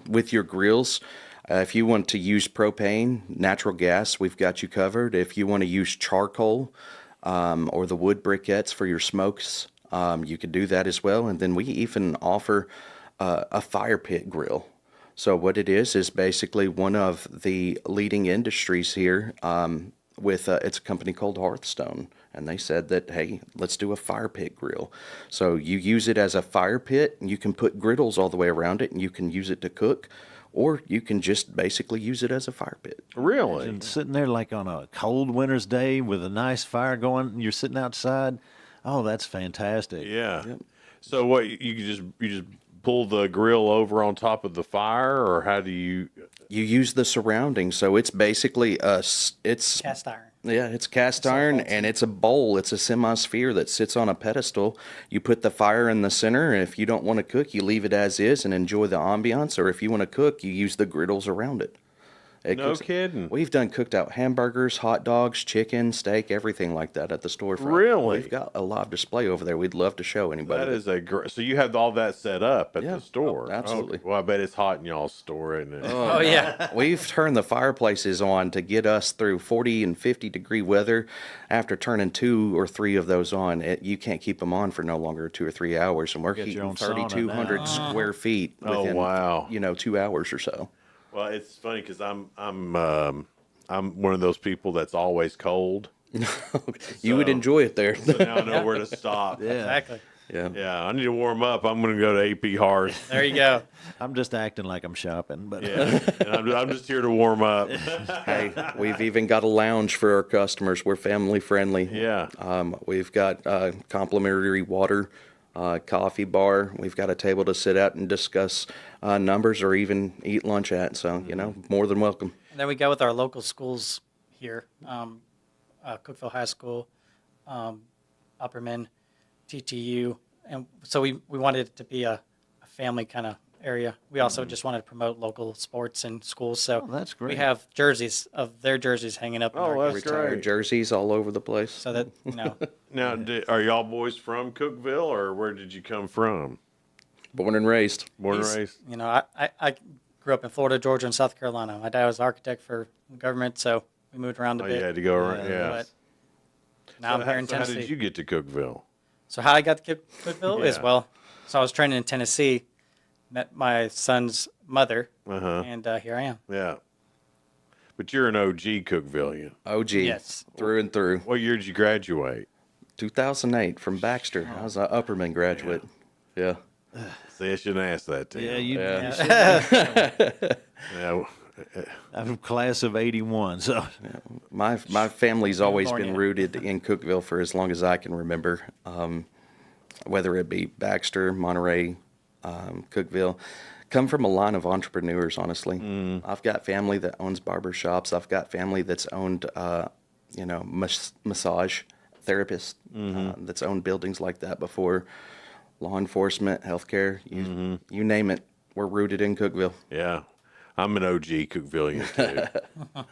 With your grills, if you want to use propane, natural gas, we've got you covered. If you want to use charcoal or the wood briquettes for your smokes, you can do that as well. And then we even offer a fire pit grill. So what it is basically one of the leading industries here with it's a company called Hearthstone. And they said that, hey, let's do a fire pit grill. So you use it as a fire pit, and you can put griddles all the way around it, and you can use it to cook, or you can just basically use it as a fire pit. Really? And sitting there like on a cold winter's day with a nice fire going, and you're sitting outside. Oh, that's fantastic. Yeah. Yep. So what, you just pull the grill over on top of the fire, or how do you? You use the surroundings. So it's basically it's cast iron. Yeah, it's cast iron, and it's a bowl. It's a semi-sphere that sits on a pedestal. You put the fire in the center, and if you don't want to cook, you leave it as is and enjoy the ambiance. Or if you want to cook, you use the griddles around it. No kidding. We've done cooked out hamburgers, hot dogs, chicken, steak, everything like that at the storefront. Really? We've got a live display over there. We'd love to show anybody. That is a great. So you have all that set up at the store. Oh, absolutely. Oh, well, I bet it's hot in y'all's store, isn't it? Oh, yeah. We've turned the fireplaces on to get us through 40 and 50 degree weather. After turning 2 or 3 of those on, you can't keep them on for no longer 2 or 3 hours, and we're Get your heating own sauna 3,200 now. square feet Oh, within, wow. 2 hours or so. Well, it's funny because I'm one of those people that's always cold. You would enjoy it there. So now I know where to stop. Exactly. Yeah, I need to warm up. I'm going to go to AP Hearth. There you go. I'm just acting like I'm shopping, but Yeah, and I'm just here to warm up. Hey, we've even got a lounge for our customers. We're family friendly. Yeah. We've got complimentary water, coffee bar. We've got a table to sit at and discuss numbers or even eat lunch at. So, more than welcome. And then we go with our local schools here, Cookeville High School, Upperman, TTU. And so we wanted it to be a family kind of area. We also just wanted to promote local sports in schools. So that's great. We have jerseys of their jerseys hanging up. in our that's Retired great. jerseys all over the place. So that, Now, are y'all boys from Cookeville, or where did you come from? Born and raised. Born and raised. I grew up in Florida, Georgia, and South Carolina. My dad was an architect for government, so we moved around a bit. You had to go around, But now I'm here in Tennessee. How did you get to Cookeville? So how I got to Cookeville is, so I was training in Tennessee, met my son's mother, and here I am. Yeah. But you're an OG Cookevillian. OG. Yes. Through and through. What year did you graduate? 2008 from Baxter. I was an Upperman graduate. Yeah. See, I shouldn't ask that to you. Yeah, I'm class of 81, so. My family's always been rooted in Cookeville for as long as I can remember, whether it be Baxter, Monterey, Cookeville, come from a line of entrepreneurs, honestly. I've got family that owns barber shops. I've got family that's owned, massage therapists that's owned buildings like that before. Law enforcement, healthcare, you name it. We're rooted in Cookeville. Yeah. I'm an OG Cookevillian too.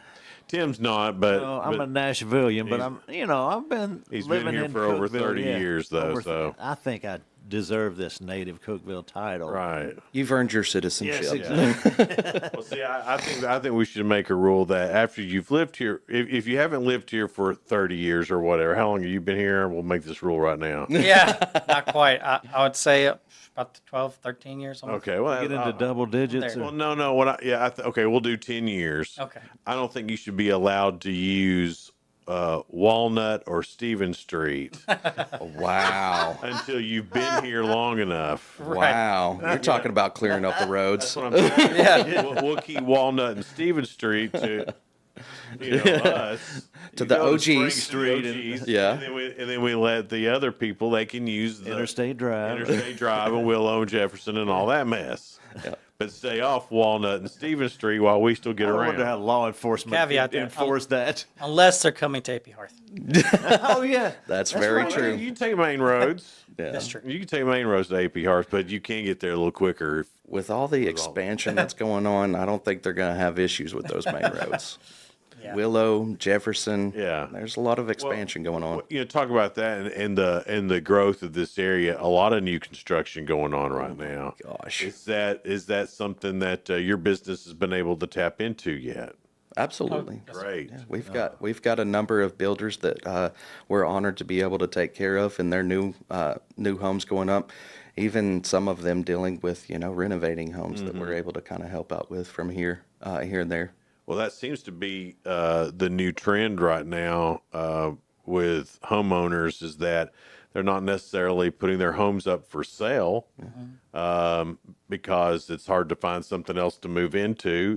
Tim's not, but I'm a Nashvilleian, but I've been he's living been here in for over Cookeville, 30 years, though. So I think I deserve this native Cookeville title. right. You've earned your citizenship. Yes, exactly. Well, see, I think we should make a rule that after you've lived here, if you haven't lived here for 30 years or whatever, how long have you been here? We'll make this rule right now. Yeah, not quite. I would say about 12, 13 years. Almost. Okay, well, Get into double digits. There. well, no. Okay, we'll do 10 years. Okay. I don't think you should be allowed to use Walnut or Stephen Street Wow. until you've been here long enough. Wow. You're talking about clearing up the roads. That's what I'm saying. Yeah. We'll keep Walnut and Stephen Street to us. To You the go Spring OGs. Street, and, Yeah. and then we let the other people, they can use the Interstate Drive. Interstate Drive and Willow and Jefferson and all that mess. Yeah. But stay off Walnut and Stephen Street while we still get I around. wonder how law enforcement Caveat there. enforce that. Unless they're coming to AP Hearth. Oh yeah, That's very Right. true. You can take main roads. Yeah. That's true. You can take main roads to AP Hearth, but you can get there a little quicker. With all the expansion that's going on, I don't think they're going to have issues with those main roads. Yeah. Willow, Jefferson. Yeah. There's a lot of expansion going on. Talk about that and the growth of this area. A lot of new construction going on right now. Gosh. Is that something that your business has been able to tap into yet? Absolutely. Great. Yeah, we've got a number of builders that we're honored to be able to take care of, and their new homes going up. Even some of them dealing with renovating homes that we're able to kind of help out with from here and there. Well, that seems to be the new trend right now with homeowners is that they're not necessarily putting their homes up for sale because it's hard to find something else to move into,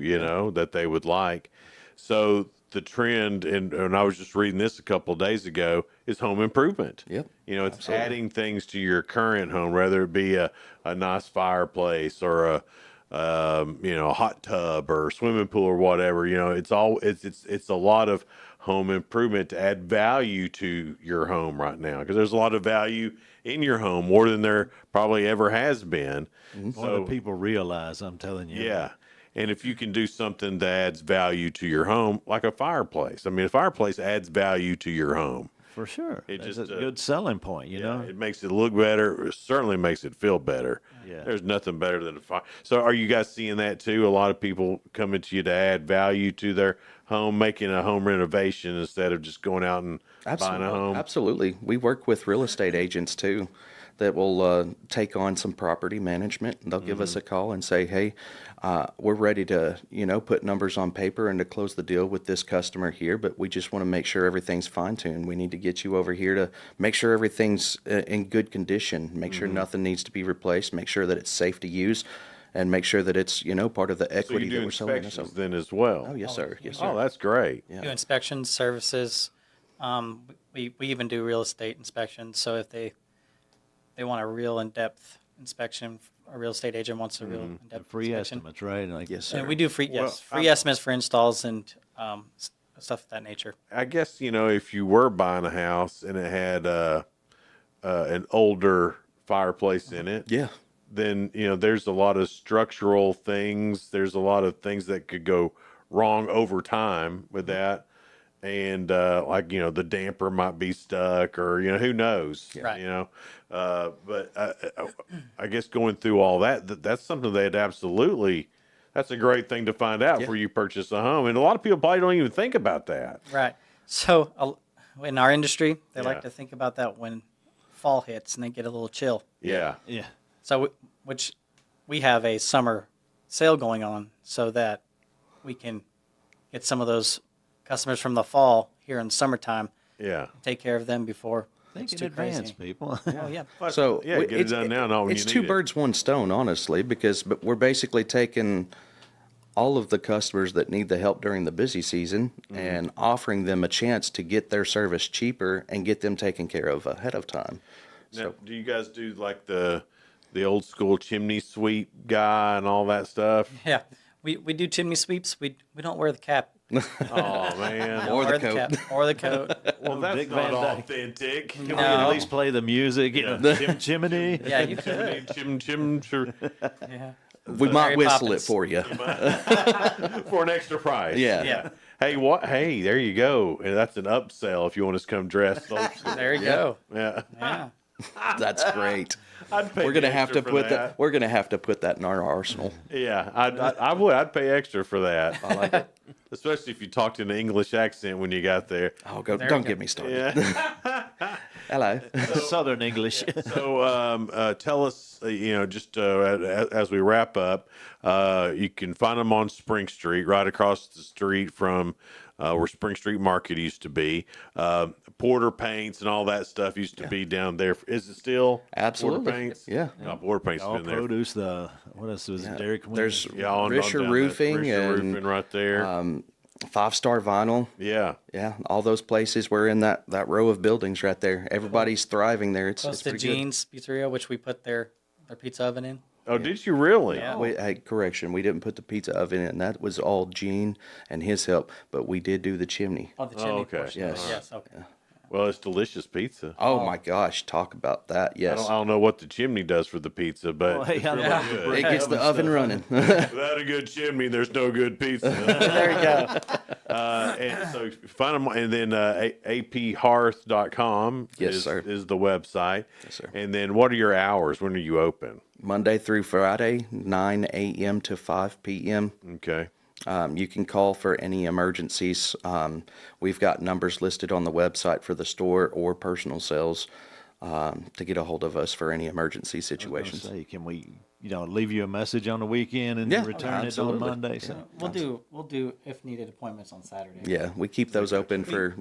that they would like. So the trend, and I was just reading this a couple of days ago, is home improvement. Yep. It's Absolutely. adding things to your current home, whether it be a nice fireplace or a hot tub or swimming pool or whatever. It's a lot of home improvement to add value to your home right now, because there's a lot of value in your home, more than there probably ever has been. More than people realize, I'm telling you. Yeah. And if you can do something that adds value to your home, like a fireplace. I mean, a fireplace adds value to your home. For sure. It's It's just a good selling point, you know? It makes it look better. It certainly makes it feel better. Yeah. There's nothing better than a fire. So are you guys seeing that too? A lot of people coming to you to add value to their home, making a home renovation instead of just going out and buying a home? Absolutely. We work with real estate agents too that will take on some property management. They'll give us a call and say, hey, we're ready to, put numbers on paper and to close the deal with this customer here, but we just want to make sure everything's fine-tuned. We need to get you over here to make sure everything's in good condition, make sure nothing needs to be replaced, make sure that it's safe to use, and make sure that it's, part of the So equity you do that we're selling. inspections then as well? Oh, yes, sir. Yes, sir. Oh, that's great. Yeah. Do inspections, services. We even do real estate inspections. So if they want a real in-depth inspection, a real estate agent wants a real in-depth Free inspection. estimates, right? Like, Yes, sir. And we do free estimates for installs and stuff of that nature. I guess, if you were buying a house and it had an older fireplace in it, Yeah. then, there's a lot of structural things. There's a lot of things that could go wrong over time with that. And the damper might be stuck, or who knows, Right. But I guess going through all that's something that's a great thing to find out before you purchase a home. And a lot of people probably don't even think about that. Right. So in our industry, they Yeah. like to think about that when fall hits and they get a little chill. Yeah. Yeah. So which we have a summer sale going on so that we can get some of those customers from the fall here in summertime. Yeah. Take care of them before Think it's in too advance, crazy. people. Oh yeah. So Yeah, get it done now, not when it's you two need it. birds, one stone, honestly, but we're basically taking all of the customers that need the help during the busy season and offering them a chance to get their service cheaper and get them taken care of ahead of time. Now, do you guys do like the the old school chimney sweep guy and all that stuff? Yeah, we do chimney sweeps. We don't wear the cap. Oh man, Or the coat. Or the coat. Well, that's Dick not Van Dyke. authentic. Can we at least play the music? Chimney. Yeah, you could. Sure. Yeah. We might Mary whistle Poppins. it for you. For an extra price. Yeah. Hey, what? Hey, there you go. And that's an upsell if you want us to come dressed. There you go. Yeah. Yeah. That's great. I'd pay We're gonna have extra to for put that. We're gonna have to put that in our arsenal. Yeah, I would. I'd pay extra for that. I like it. Especially if you talked in an English accent when you got there. Oh, don't get me started. Yeah. Hello. Southern English. So tell us, just as we wrap up, you can find them on Spring Street, right across the street from where Spring Street Market used to be. Porter Paints and all that stuff used to be down there. Is it still? Absolutely. Porter Paints? Yeah. No, Porter Paints has All been there. produce. What else was it? Dairy Queen. There's on Risher down that Roofing Risher and Roofing right there. 5-Star Vinyl. Yeah. All those places. We're in that row of buildings right there. Everybody's thriving there. It's Close to pretty good. Gene's Pizzeria, which we put their pizza oven in. Oh, did you really? Yeah. Correction. We didn't put the pizza oven in. That was all Gene and his help. But we did do the chimney. Oh, the chimney okay. portion. Yes. Yes, okay. Well, it's delicious pizza. Oh my gosh! Talk about that. Yes. I don't know what the chimney does for the pizza, but Well, hey, it's I really love good. It gets the oven running. Without a good chimney, there's no good pizza. There you go. And so find them, and then aphearth.com Yes, sir. is the website. Yes, sir. And then what are your hours? When are you open? Monday through Friday, 9 a.m. to 5 p.m. Okay. You can call for any emergencies. We've got numbers listed on the website for the store or personal sales to get a hold of us for any emergency situations. Say, can we, leave you a message on the weekend and Yeah, return it on absolutely. Monday? So. We'll do if needed appointments on Saturday. Yeah, we keep those open for.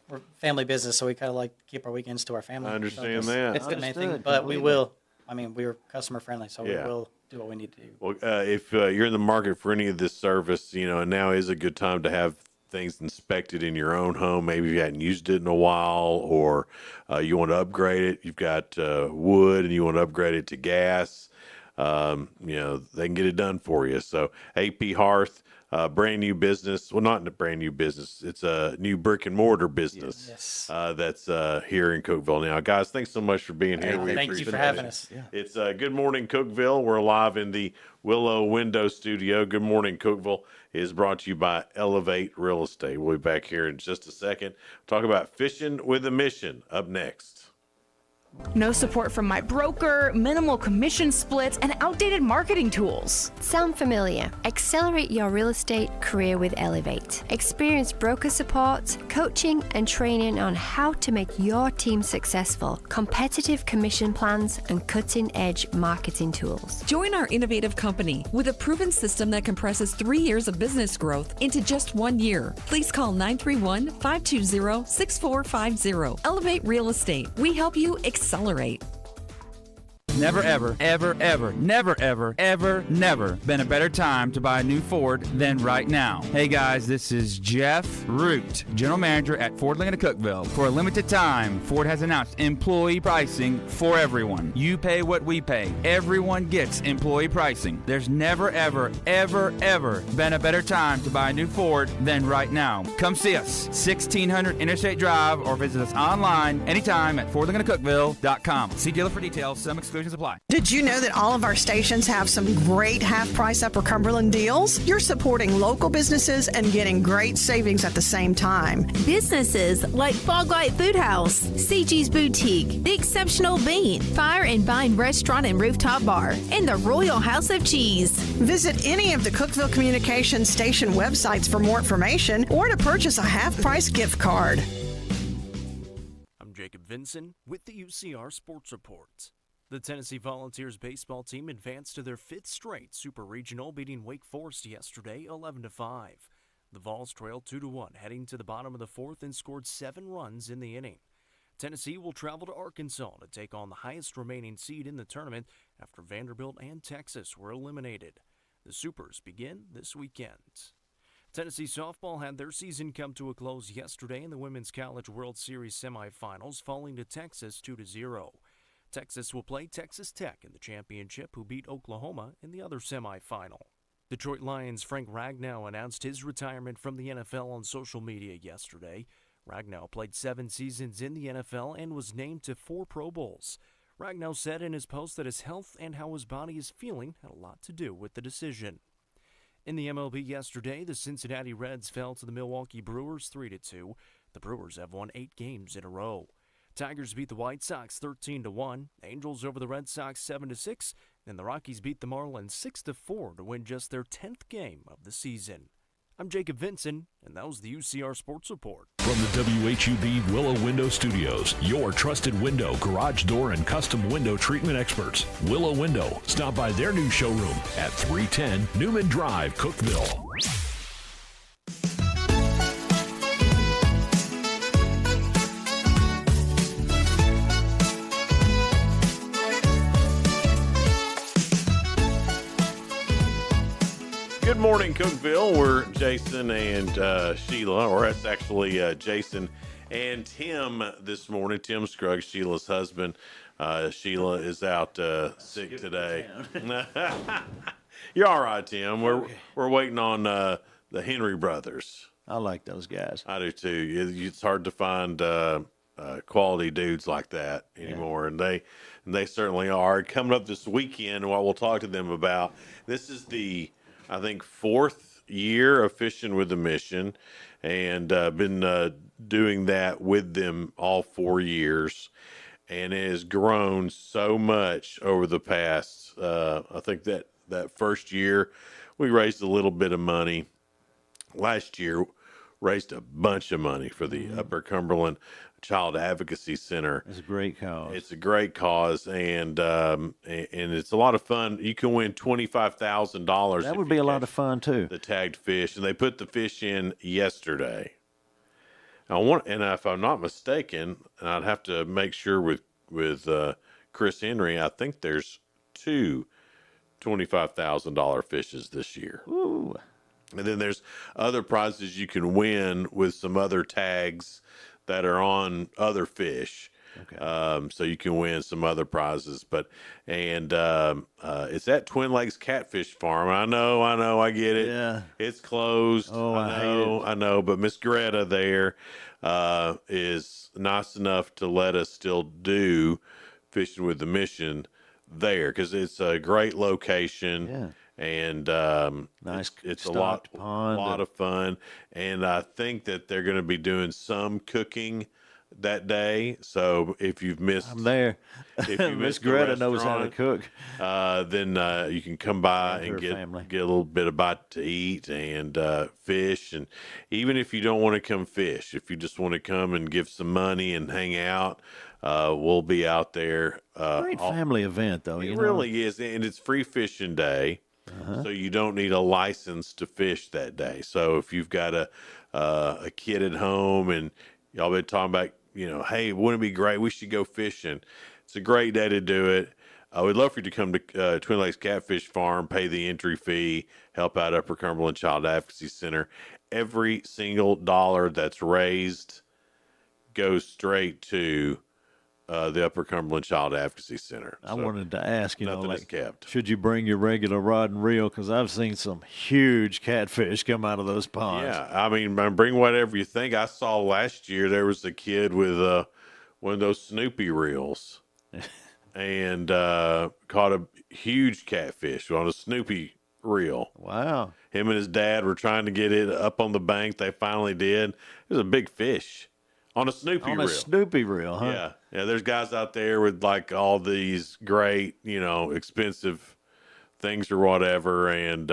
We're family business, so we kind of like to keep our weekends to our family. I understand So that. It's the main thing, Understood, but we completely. will. I mean, we're customer friendly, so Yeah. we will do what we need to do. Well, if you're in the market for any of this service, and now is a good time to have things inspected in your own home. Maybe you hadn't used it in a while, or you want to upgrade it. You've got wood and you want to upgrade it to gas. They can get it done for you. So AP Hearth, brand new business. Well, not a brand new business. It's a new brick and mortar business. Yes. That's here in Cookeville now. Guys, thanks so much for being here. We Thank you appreciate for it. having us. It's Good Morning Cookeville. We're live in the Willow Window Studio. Good Morning Cookeville is brought to you by Elevate Real Estate. We'll be back here in just a second. Talk about fishing with a mission up next. No support from my broker, minimal commission splits, and outdated marketing tools. Sound familiar? Accelerate your real estate career with Elevate. Experience broker support, coaching, and training on how to make your team successful, competitive commission plans, and cutting-edge marketing tools. Join our innovative company with a proven system that compresses 3 years of business growth into just 1 year. Please call 931-520-6450. Elevate Real Estate. We help you accelerate. Never, ever, ever, ever, never, ever, ever, never been a better time to buy a new Ford than right now. Hey guys, this is Jeff Root, General Manager at Ford Lincoln of Cookeville. For a limited time, Ford has announced employee pricing for everyone. You pay what we pay. Everyone gets employee pricing. There's never, ever, ever, ever been a better time to buy a new Ford than right now. Come see us, 1600 Interstate Drive, or visit us online anytime at FordLincolnofCookeville.com. See dealer for details. Some exclusions apply. Did you know that all of our stations have some great half-price Upper Cumberland deals? You're supporting local businesses and getting great savings at the same time. Businesses like Fog Light Food House, CG's Boutique, The Exceptional Bean, Fire and Vine Restaurant and Rooftop Bar, and the Royal House of Cheese. Visit any of the Cookeville Communications station websites for more information or to purchase a half-price gift card. I'm Jacob Vinson with the UCR Sports Report. The Tennessee Volunteers baseball team advanced to their 5th straight Super Regional, beating Wake Forest yesterday 11-5. The Vols trailed 2-1 heading to the bottom of the 4th and scored 7 runs in the inning. Tennessee will travel to Arkansas to take on the highest remaining seed in the tournament after Vanderbilt and Texas were eliminated. The Supers begin this weekend. Tennessee softball had their season come to a close yesterday in the Women's College World Series semifinals, falling to Texas 2-0. Texas will play Texas Tech in the championship, who beat Oklahoma in the other semifinal. Detroit Lions' Frank Ragnow announced his retirement from the NFL on social media yesterday. Ragnow played 7 seasons in the NFL and was named to 4 Pro Bowls. Ragnow said in his post that his health and how his body is feeling had a lot to do with the decision. In the MLB yesterday, the Cincinnati Reds fell to the Milwaukee Brewers 3-2. The Brewers have won 8 games in a row. Tigers beat the White Sox 13-1, Angels over the Red Sox 7-6, and the Rockies beat the Marlins 6-4 to win just their 10th game of the season. I'm Jacob Vinson, and that was the UCR Sports Report. From the WHUB Willow Window Studios, your trusted window, garage door, and custom window treatment experts. Willow Window. Stop by their new showroom at 310 Newman Drive, Cookeville. Good morning, Cookeville. We're Jason and Sheila, or it's actually Jason and Tim this morning. Tim Scruggs, Sheila's husband. Sheila is out sick today. You're all right, Tim. We're waiting on the Henry brothers. I like those guys. I do too. It's hard to find quality dudes like that anymore, and they certainly are. Coming up this weekend, what we'll talk to them about. This is the, I think, 4th year of Fishing with a Mission, and been doing that with them all 4 years, and it has grown so much over the past. I think that first year we raised a little bit of money. Last year raised a bunch of money for the Upper Cumberland Child Advocacy Center. It's a great cause. It's a great cause, and it's a lot of fun. You can win $25,000. That would be a lot of fun too. The tagged fish, and they put the fish in yesterday. And if I'm not mistaken, and I'd have to make sure with Chris Henry, I think there's 2 $25,000 fishes this year. Ooh. And then there's other prizes you can win with some other tags that are on other fish. Okay. So you can win some other prizes, it's at Twin Lakes Catfish Farm. I know, I get it. Yeah. It's closed. Oh, I know, but Miss Greta there, is nice enough to let us still do Fishing with the Mission there, 'cause it's a great location. Yeah. And nice, it's a lot of fun, and I think that they're going to be doing some cooking that day. So if you've missed, I'm there. If you Miss Greta knows how to cook. Then you can come by and get a little bit of bite to eat and fish. And even if you don't want to come fish, if you just want to come and give some money and hang out, we'll be out there. Great family event, though. It really is, and it's free fishing day. So you don't need a license to fish that day. So if you've got a kid at home and y'all been talking about, hey, wouldn't it be great? We should go fishing. It's a great day to do it. We'd love for you to come to Twin Lakes Catfish Farm, pay the entry fee, help out Upper Cumberland Child Advocacy Center. Every single dollar that's raised goes straight to the Upper Cumberland Child Advocacy Center. I wanted to ask, nothing is kept. Should you bring your regular rod and reel? Because I've seen some huge catfish come out of those ponds. Yeah, I mean, bring whatever you think. I saw last year there was a kid with one of those Snoopy reels and caught a huge catfish on a Snoopy reel. Wow. Him and his dad were trying to get it up on the bank. They finally did. It was a big fish. On a Snoopy reel. On a Snoopy reel, huh? Yeah. Yeah, there's guys out there with like all these great, expensive things or whatever, and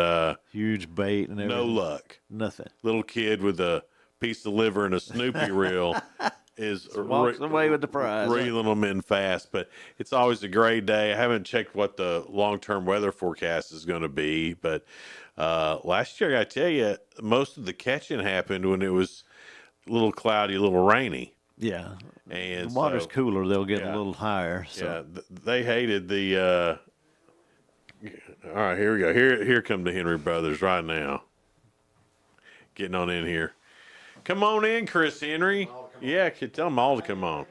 huge bait and everything. No luck. Nothing. Little kid with a piece of liver and a Snoopy reel is walks away with the prize. Reeling them in fast, but it's always a great day. I haven't checked what the long-term weather forecast is going to be, but last year, I tell you, most of the catching happened when it was a little cloudy, a little rainy. Yeah. And the water's cooler, they'll get a little higher. So. Yeah, they hated the all right, here we go. Here come the Henry brothers right now. Getting on in here. Come on in, Chris Henry. Yeah, tell them all to come on.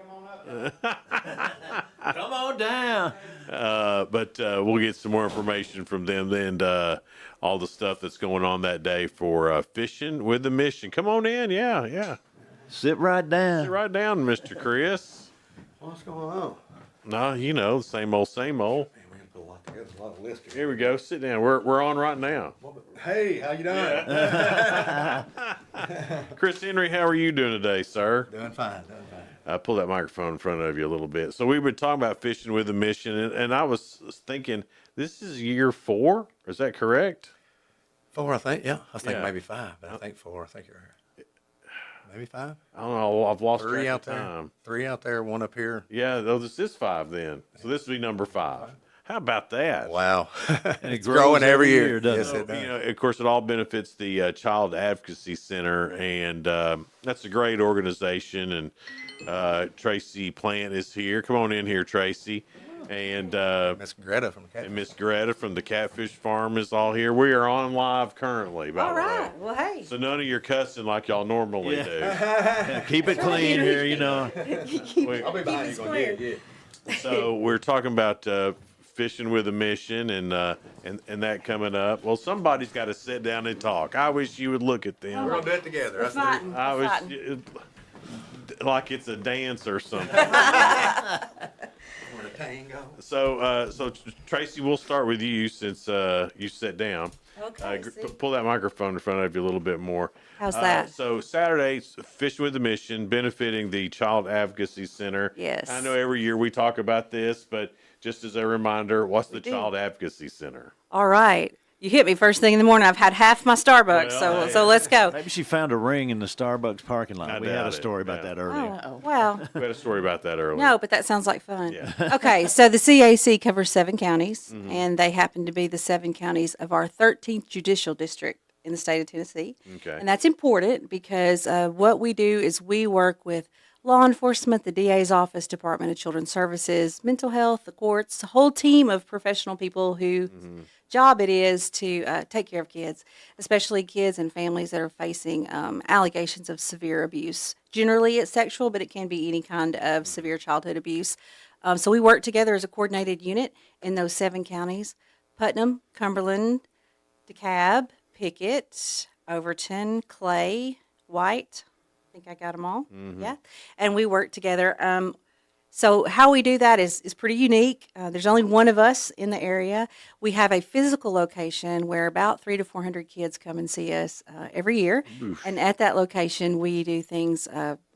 Come on down. But we'll get some more information from them then. All the stuff that's going on that day for Fishing with the Mission. Come on in. Yeah. Sit right down. Sit right down, Mr. Chris. What's going on? No, the same old, same old. Man, we have to put a lot together. There's a lot of lists Here we go. Sit down. We're on right now. Hey, how you doing? Chris Henry, how are you doing today, sir? Doing fine. Pull that microphone in front of you a little bit. So we've been talking about Fishing with a Mission, and I was thinking, this is year 4. Is that correct? 4, I think. Yeah, I think Yeah. maybe 5, but I think 4. I think you're maybe 5. I don't know. I've lost 3 track out of there. time. 3 out there, 1 up here. Yeah, this is 5 then. So this will be number 5. How about that? Wow. And It's growing every year. doesn't Yes, it? it does. Of course, it all benefits the Child Advocacy Center, and that's a great organization. And Tracy Plant is here. Come on in here, Tracy. And Miss Greta from the Catfish. and Miss Greta from the Catfish Farm is all here. We are on live currently, by All the way. right. Well, hey. So none of your cussing like y'all normally do. Yeah, keep it clean here, you know. We- I'll be behind you going, yeah. So we're talking about Fishing with a Mission and that coming up. Well, somebody's got to sit down and talk. I wish you would look at them. We're going to do it together. That's fighting. I We're wish fighting. like it's a dance or something. We're a tango. So Tracy, we'll start with you since you sat down. Okay. Pull that microphone in front of you a little bit more. How's that? So Saturday's Fishing with a Mission, benefiting the Child Advocacy Center. Yes. I know every year we talk about this, but just as a reminder, what's the do. Child Advocacy Center? All right. You hit me first thing in the morning. I've had half my Starbucks, Well, so let's go. Maybe she found a ring in the Starbucks parking lot. I We had doubt a it, story about yeah. that earlier. Oh, well. We had a story about that earlier. No, but that sounds like fun. Yeah. Okay, so the CAC covers 7 counties, Mhm. and they happen to be the 7 counties of our 13th judicial district in the state of Tennessee. Okay. And that's important because what we do is we work with law enforcement, the DA's office, Department of Children's Services, mental health, the courts, a whole team of professional people whose job it is to take care of kids, especially kids and families that are facing allegations of severe abuse. Generally, it's sexual, but it can be any kind of severe childhood abuse. So we work together as a coordinated unit in those 7 counties: Putnam, Cumberland, DeKalb, Pickett, Overton, Clay, White. I think I got them all. Yeah. And we work together. So how we do that is pretty unique. There's only one of us in the area. We have a physical location where about 300 to 400 kids come and see us every year. Oof. And at that location, we do things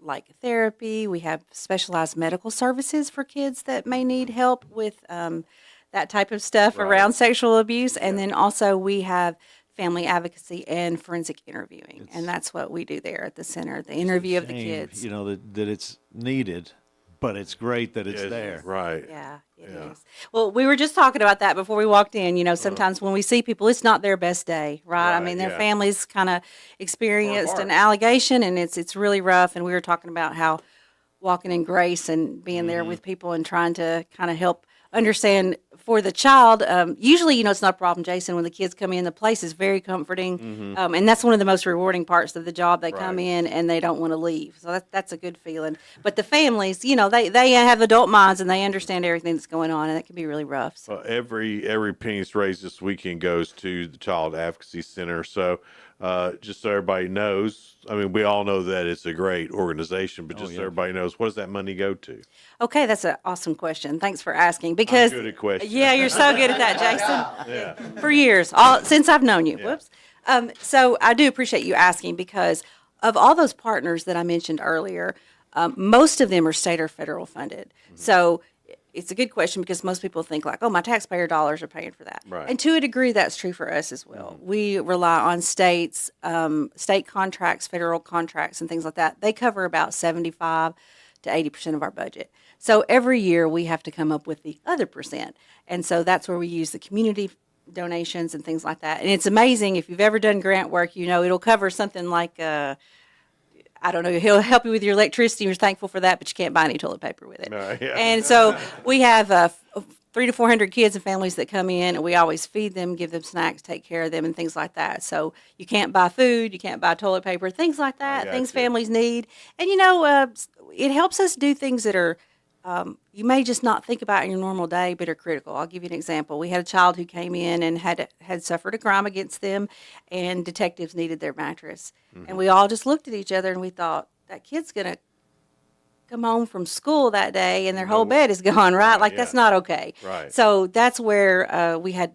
like therapy. We have specialized medical services for kids that may need help with that type of stuff around sexual abuse. And then also we have family advocacy and forensic interviewing. And that's what we do there at the center, the interview of the Shame, kids. You know, that it's needed, but it's great that it's there. Right. Yeah, it is. Well, we were just talking about that before we walked in. You know, sometimes when we see people, it's not their best day, right? I mean, their yeah. families kind of experienced an allegation, and it's really rough. And we were talking about how walking in grace and being there with people and trying to kind of help understand for the child. Usually, you know, it's not a problem, Jason, when the kids come in. The place is very comforting, and that's one of the most rewarding parts of the job. They come in and they don't want to leave, so that's a good feeling. But the families, you know, they have adult minds and they understand everything that's going on, and it can be really rough. So. Well, every penny that's raised this weekend goes to the Child Advocacy Center. So just so everybody knows, I mean, we all know that it's a great organization, but just so everybody knows, what does that money go to? Okay, that's an awesome question. Thanks for asking. Because I'm good at questions. Yeah, you're so good at that, Jason. Yeah. For years, since I've known you. Whoops. So I do appreciate you asking, because of all those partners that I mentioned earlier, most of them are state or federal funded. So it's a good question, because most people think like, oh, my taxpayer dollars are paying for that. Right. And to a degree, that's true for us as well. We rely on states, state contracts, federal contracts, and things like that. They cover about 75 to 80% of our budget. So every year we have to come up with the other percent. And so that's where we use the community donations and things like that. And it's amazing, if you've ever done grant work, you know, it'll cover something like, I don't know, he'll help you with your electricity. You're thankful for that, but you can't buy any toilet paper with it. Yeah. And so we have 300 to 400 kids and families that come in, and we always feed them, give them snacks, take care of them, and things like that. So you can't buy food, you can't buy toilet paper, things like that, things families need. And, you know, it helps us do things that are you may just not think about in your normal day, but are critical. I'll give you an example. We had a child who came in and had suffered a crime against them, and detectives needed their mattress. And we all just looked at each other and we thought, that kid's going to come home from school that day and their whole bed is gone, right? Like, that's not okay. Right. So that's where we had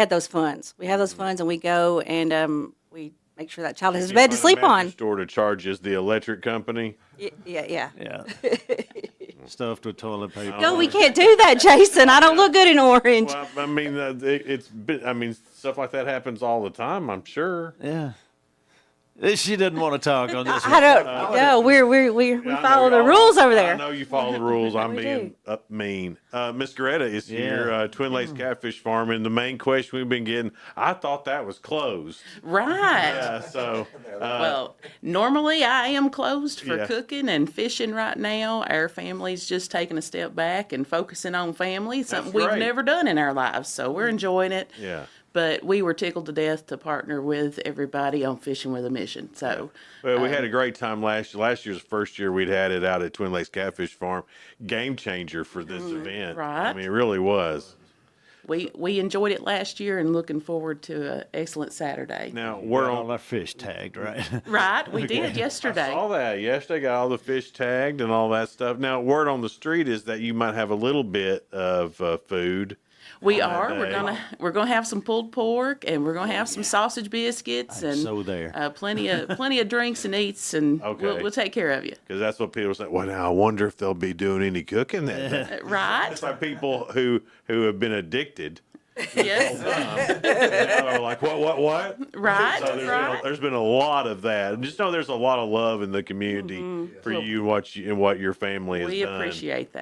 those funds. We have those funds, and we go and we make sure that child has a bed to sleep on. Store to charges the electric company. Yeah. Stuffed with toilet paper. No, we can't do that, Jason. I don't look good in orange. Well, I mean, stuff like that happens all the time, I'm sure. Yeah. She doesn't want to talk on this one. I don't. No, we follow the rules over there. I know you follow the rules. I'm We being mean. Miss Greta is here, Twin Lakes Catfish Farm, and the main question we've been getting, I thought that was closed. Right. Yeah, so. Well, normally I am closed for Yeah. cooking and fishing right now. Our family's just taking a step back and focusing on family, something we've great. never done in our lives. So we're enjoying it. Yeah. But we were tickled to death to partner with everybody on Fishing with a Mission. So Well, we had a great time last year. Last year's first year we'd had it out at Twin Lakes Catfish Farm. Game changer for this event. right. I mean, it really was. we enjoyed it last year and looking forward to an excellent Saturday. Now, we're all on that fish tagged, right? Right, we did yesterday. I saw that yesterday. Got all the fish tagged and all that stuff. Now, word on the street is that you might have a little bit of food. We on that are. day. We're gonna have some pulled pork, and we're gonna have some sausage biscuits, and so there. Plenty of drinks and eats, and Okay. we'll take care of you. Because that's what people say. Well, now I wonder if they'll be doing any cooking that day. Right? It's like people who have been addicted. Yes. Are like, what? Right. So there's been a lot of that. And just know there's a lot of love in the community for you and what your family has We done. appreciate that.